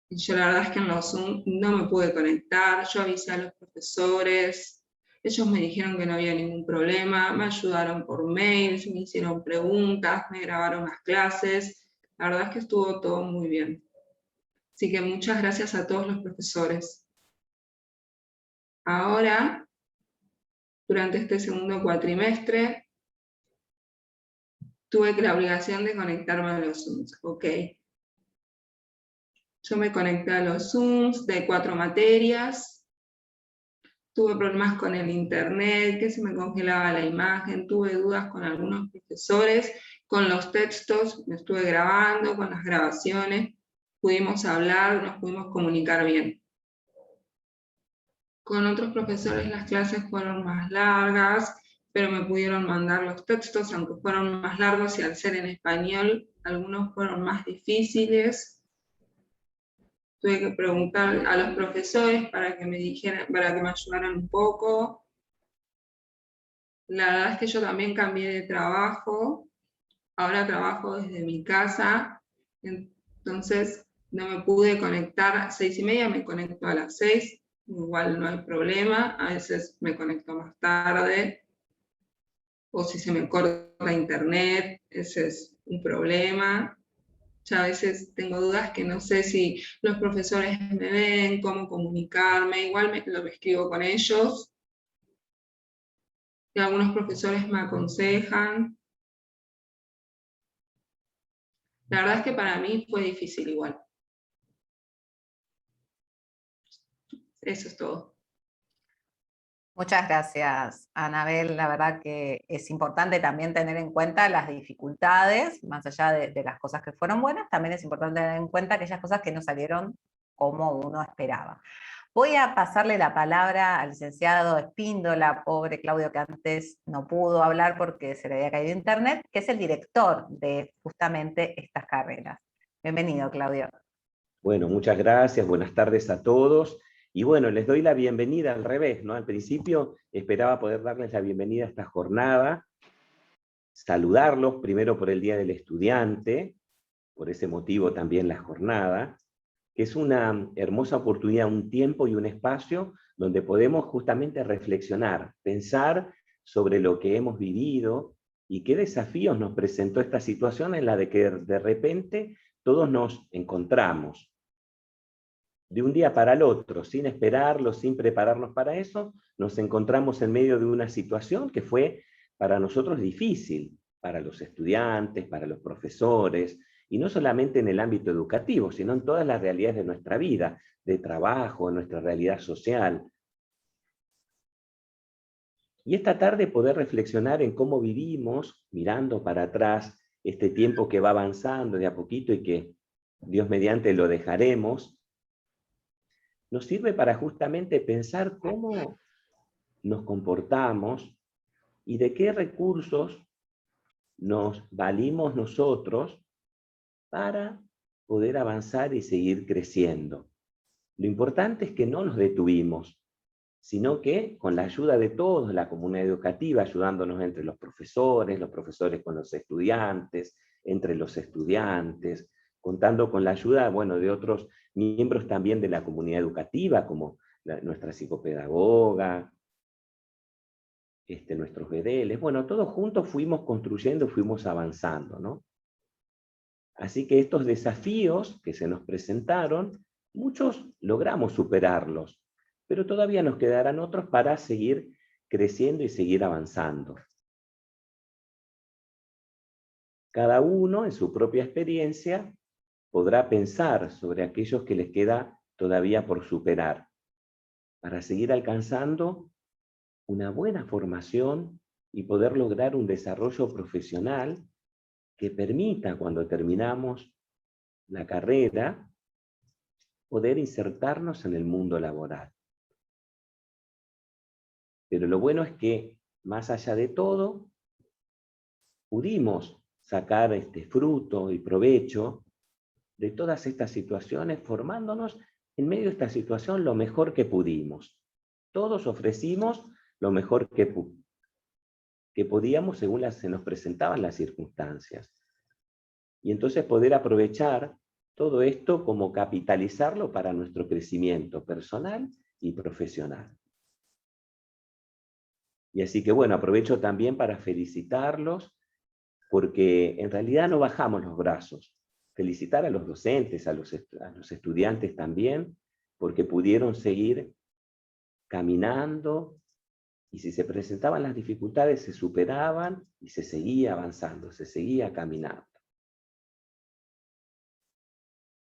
Y yo la verdad es que en los Zoom no me pude conectar, yo avisé a los profesores, ellos me dijeron que no había ningún problema, me ayudaron por mails, me hicieron preguntas, me grabaron las clases, la verdad es que estuvo todo muy bien. Así que muchas gracias a todos los profesores. Ahora, durante este segundo cuatrimestre, tuve la obligación de conectarme a los Zooms, ok. Yo me conecté a los Zooms de 4 materias, tuve problemas con el internet, que se me congelaba la imagen, tuve dudas con algunos profesores, con los textos, me estuve grabando, con las grabaciones, pudimos hablar, nos pudimos comunicar bien. Con otros profesores las clases fueron más largas, pero me pudieron mandar los textos, aunque fueron más largos y al ser en español, algunos fueron más difíciles. Tuve que preguntar a los profesores para que me dijeran, para que me ayudaran un poco. La verdad es que yo también cambié de trabajo, ahora trabajo desde mi casa, entonces no me pude conectar a 6:30, me conecto a las 6, igual no hay problema, a veces me conecto más tarde, o si se me corta internet, ese es un problema. Ya a veces tengo dudas que no sé si los profesores me ven, cómo comunicarme, igual lo escribo con ellos. Y algunos profesores me aconsejan. La verdad es que para mí fue difícil igual. Eso es todo. Muchas gracias, Anabel. La verdad que es importante también tener en cuenta las dificultades, más allá de las cosas que fueron buenas, también es importante tener en cuenta aquellas cosas que no salieron como uno esperaba. Voy a pasarle la palabra al licenciado Espíndola, pobre Claudio que antes no pudo hablar porque se le había caído internet, que es el director de justamente estas carreras. Bienvenido, Claudio. Bueno, muchas gracias, buenas tardes a todos. Y bueno, les doy la bienvenida al revés, ¿no? Al principio esperaba poder darles la bienvenida a esta jornada, saludarlos primero por el Día del Estudiante, por ese motivo también la jornada, que es una hermosa oportunidad, un tiempo y un espacio donde podemos justamente reflexionar, pensar sobre lo que hemos vivido y qué desafíos nos presentó esta situación en la de que de repente todos nos encontramos de un día para el otro, sin esperarlo, sin prepararnos para eso, nos encontramos en medio de una situación que fue para nosotros difícil, para los estudiantes, para los profesores, y no solamente en el ámbito educativo, sino en todas las realidades de nuestra vida, de trabajo, en nuestra realidad social. Y esta tarde poder reflexionar en cómo vivimos, mirando para atrás, este tiempo que va avanzando de a poquito y que Dios mediante lo dejaremos, nos sirve para justamente pensar cómo nos comportamos y de qué recursos nos valimos nosotros para poder avanzar y seguir creciendo. Lo importante es que no nos detuvimos, sino que con la ayuda de todos, la comunidad educativa, ayudándonos entre los profesores con los estudiantes, entre los estudiantes, contando con la ayuda, bueno, de otros miembros también de la comunidad educativa, como nuestra psicopedagoga, nuestros bedeles. Bueno, todos juntos fuimos construyendo, fuimos avanzando, ¿no? Así que estos desafíos que se nos presentaron, muchos logramos superarlos, pero todavía nos quedarán otros para seguir creciendo y seguir avanzando. Cada uno, en su propia experiencia, podrá pensar sobre aquellos que les queda todavía por superar, para seguir alcanzando una buena formación y poder lograr un desarrollo profesional que permita, cuando terminamos la carrera, poder insertarnos en el mundo laboral. Pero lo bueno es que, más allá de todo, pudimos sacar fruto y provecho de todas estas situaciones, formándonos en medio de esta situación lo mejor que pudimos. Todos ofrecimos lo mejor que podíamos según se nos presentaban las circunstancias. Y entonces poder aprovechar todo esto como capitalizarlo para nuestro crecimiento personal y profesional. Y así que bueno, aprovecho también para felicitarlos, porque en realidad no bajamos los brazos. Felicitar a los docentes, a los estudiantes también, porque pudieron seguir caminando, y si se presentaban las dificultades se superaban y se seguía avanzando, se seguía caminando.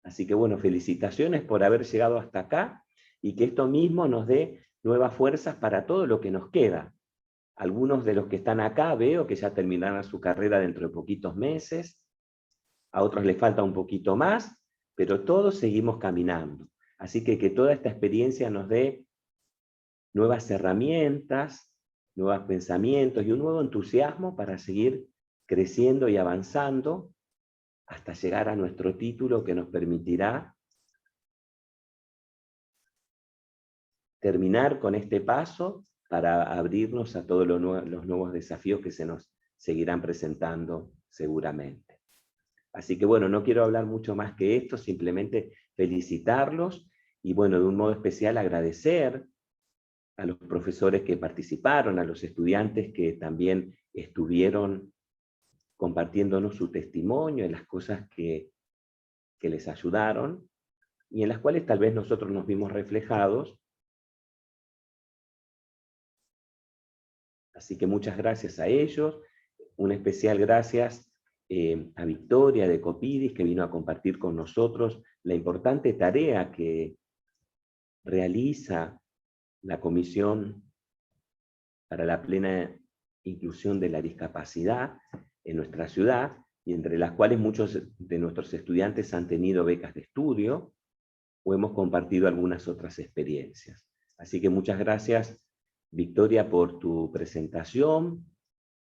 Así que bueno, felicitaciones por haber llegado hasta acá, y que esto mismo nos dé nuevas fuerzas para todo lo que nos queda. Algunos de los que están acá veo que ya terminarán su carrera dentro de poquitos meses, a otros les falta un poquito más, pero todos seguimos caminando. Así que toda esta experiencia nos dé nuevas herramientas, nuevos pensamientos y un nuevo entusiasmo para seguir creciendo y avanzando hasta llegar a nuestro título que nos permitirá terminar con este paso para abrirnos a todos los nuevos desafíos que se nos seguirán presentando seguramente. Así que bueno, no quiero hablar mucho más que esto, simplemente felicitarlos y bueno, de un modo especial agradecer a los profesores que participaron, a los estudiantes que también estuvieron compartiéndonos su testimonio de las cosas que les ayudaron y en las cuales tal vez nosotros nos vimos reflejados. Así que muchas gracias a ellos, un especial gracias a Victoria de Copidis, que vino a compartir con nosotros la importante tarea que realiza la Comisión para la Plena Inclusión de la Discapacidad en nuestra ciudad, y entre las cuales muchos de nuestros estudiantes han tenido becas de estudio, o hemos compartido algunas otras experiencias. Así que muchas gracias, Victoria, por tu presentación,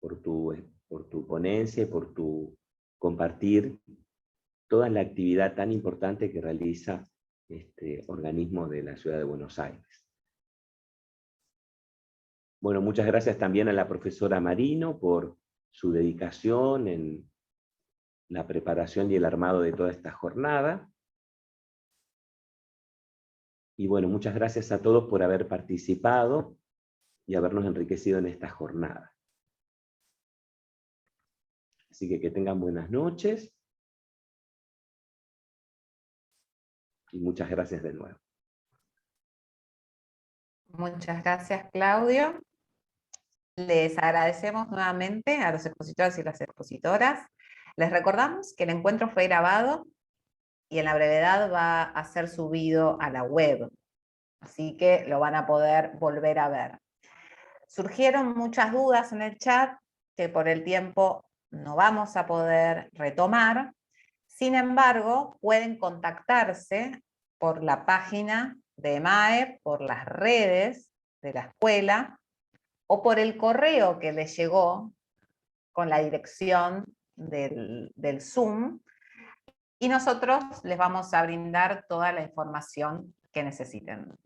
por tu ponencia y por tu compartir toda la actividad tan importante que realiza este organismo de la Ciudad de Buenos Aires. Bueno, muchas gracias también a la profesora Marino por su dedicación en la preparación y el armado de toda esta jornada. Y bueno, muchas gracias a todos por haber participado y habernos enriquecido en esta jornada. Así que tengan buenas noches. Y muchas gracias de nuevo. Muchas gracias, Claudio. Les agradecemos nuevamente a los expositores y las expositoras. Les recordamos que el encuentro fue grabado y en la brevedad va a ser subido a la web. Así que lo van a poder volver a ver. Surgieron muchas dudas en el chat que por el tiempo no vamos a poder retomar. Sin embargo, pueden contactarse por la página de EMAE, por las redes de la escuela, o por el correo que les llegó con la dirección del Zoom, y nosotros les vamos a brindar toda la información que necesiten.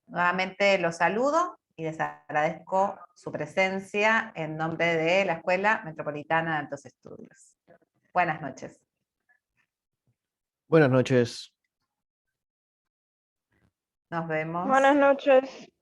Nuevamente los saludo y les agradezco su presencia en nombre de la Escuela Metropolitana de Altos Estudios. Buenas noches. Buenas noches. Nos vemos. Buenas noches.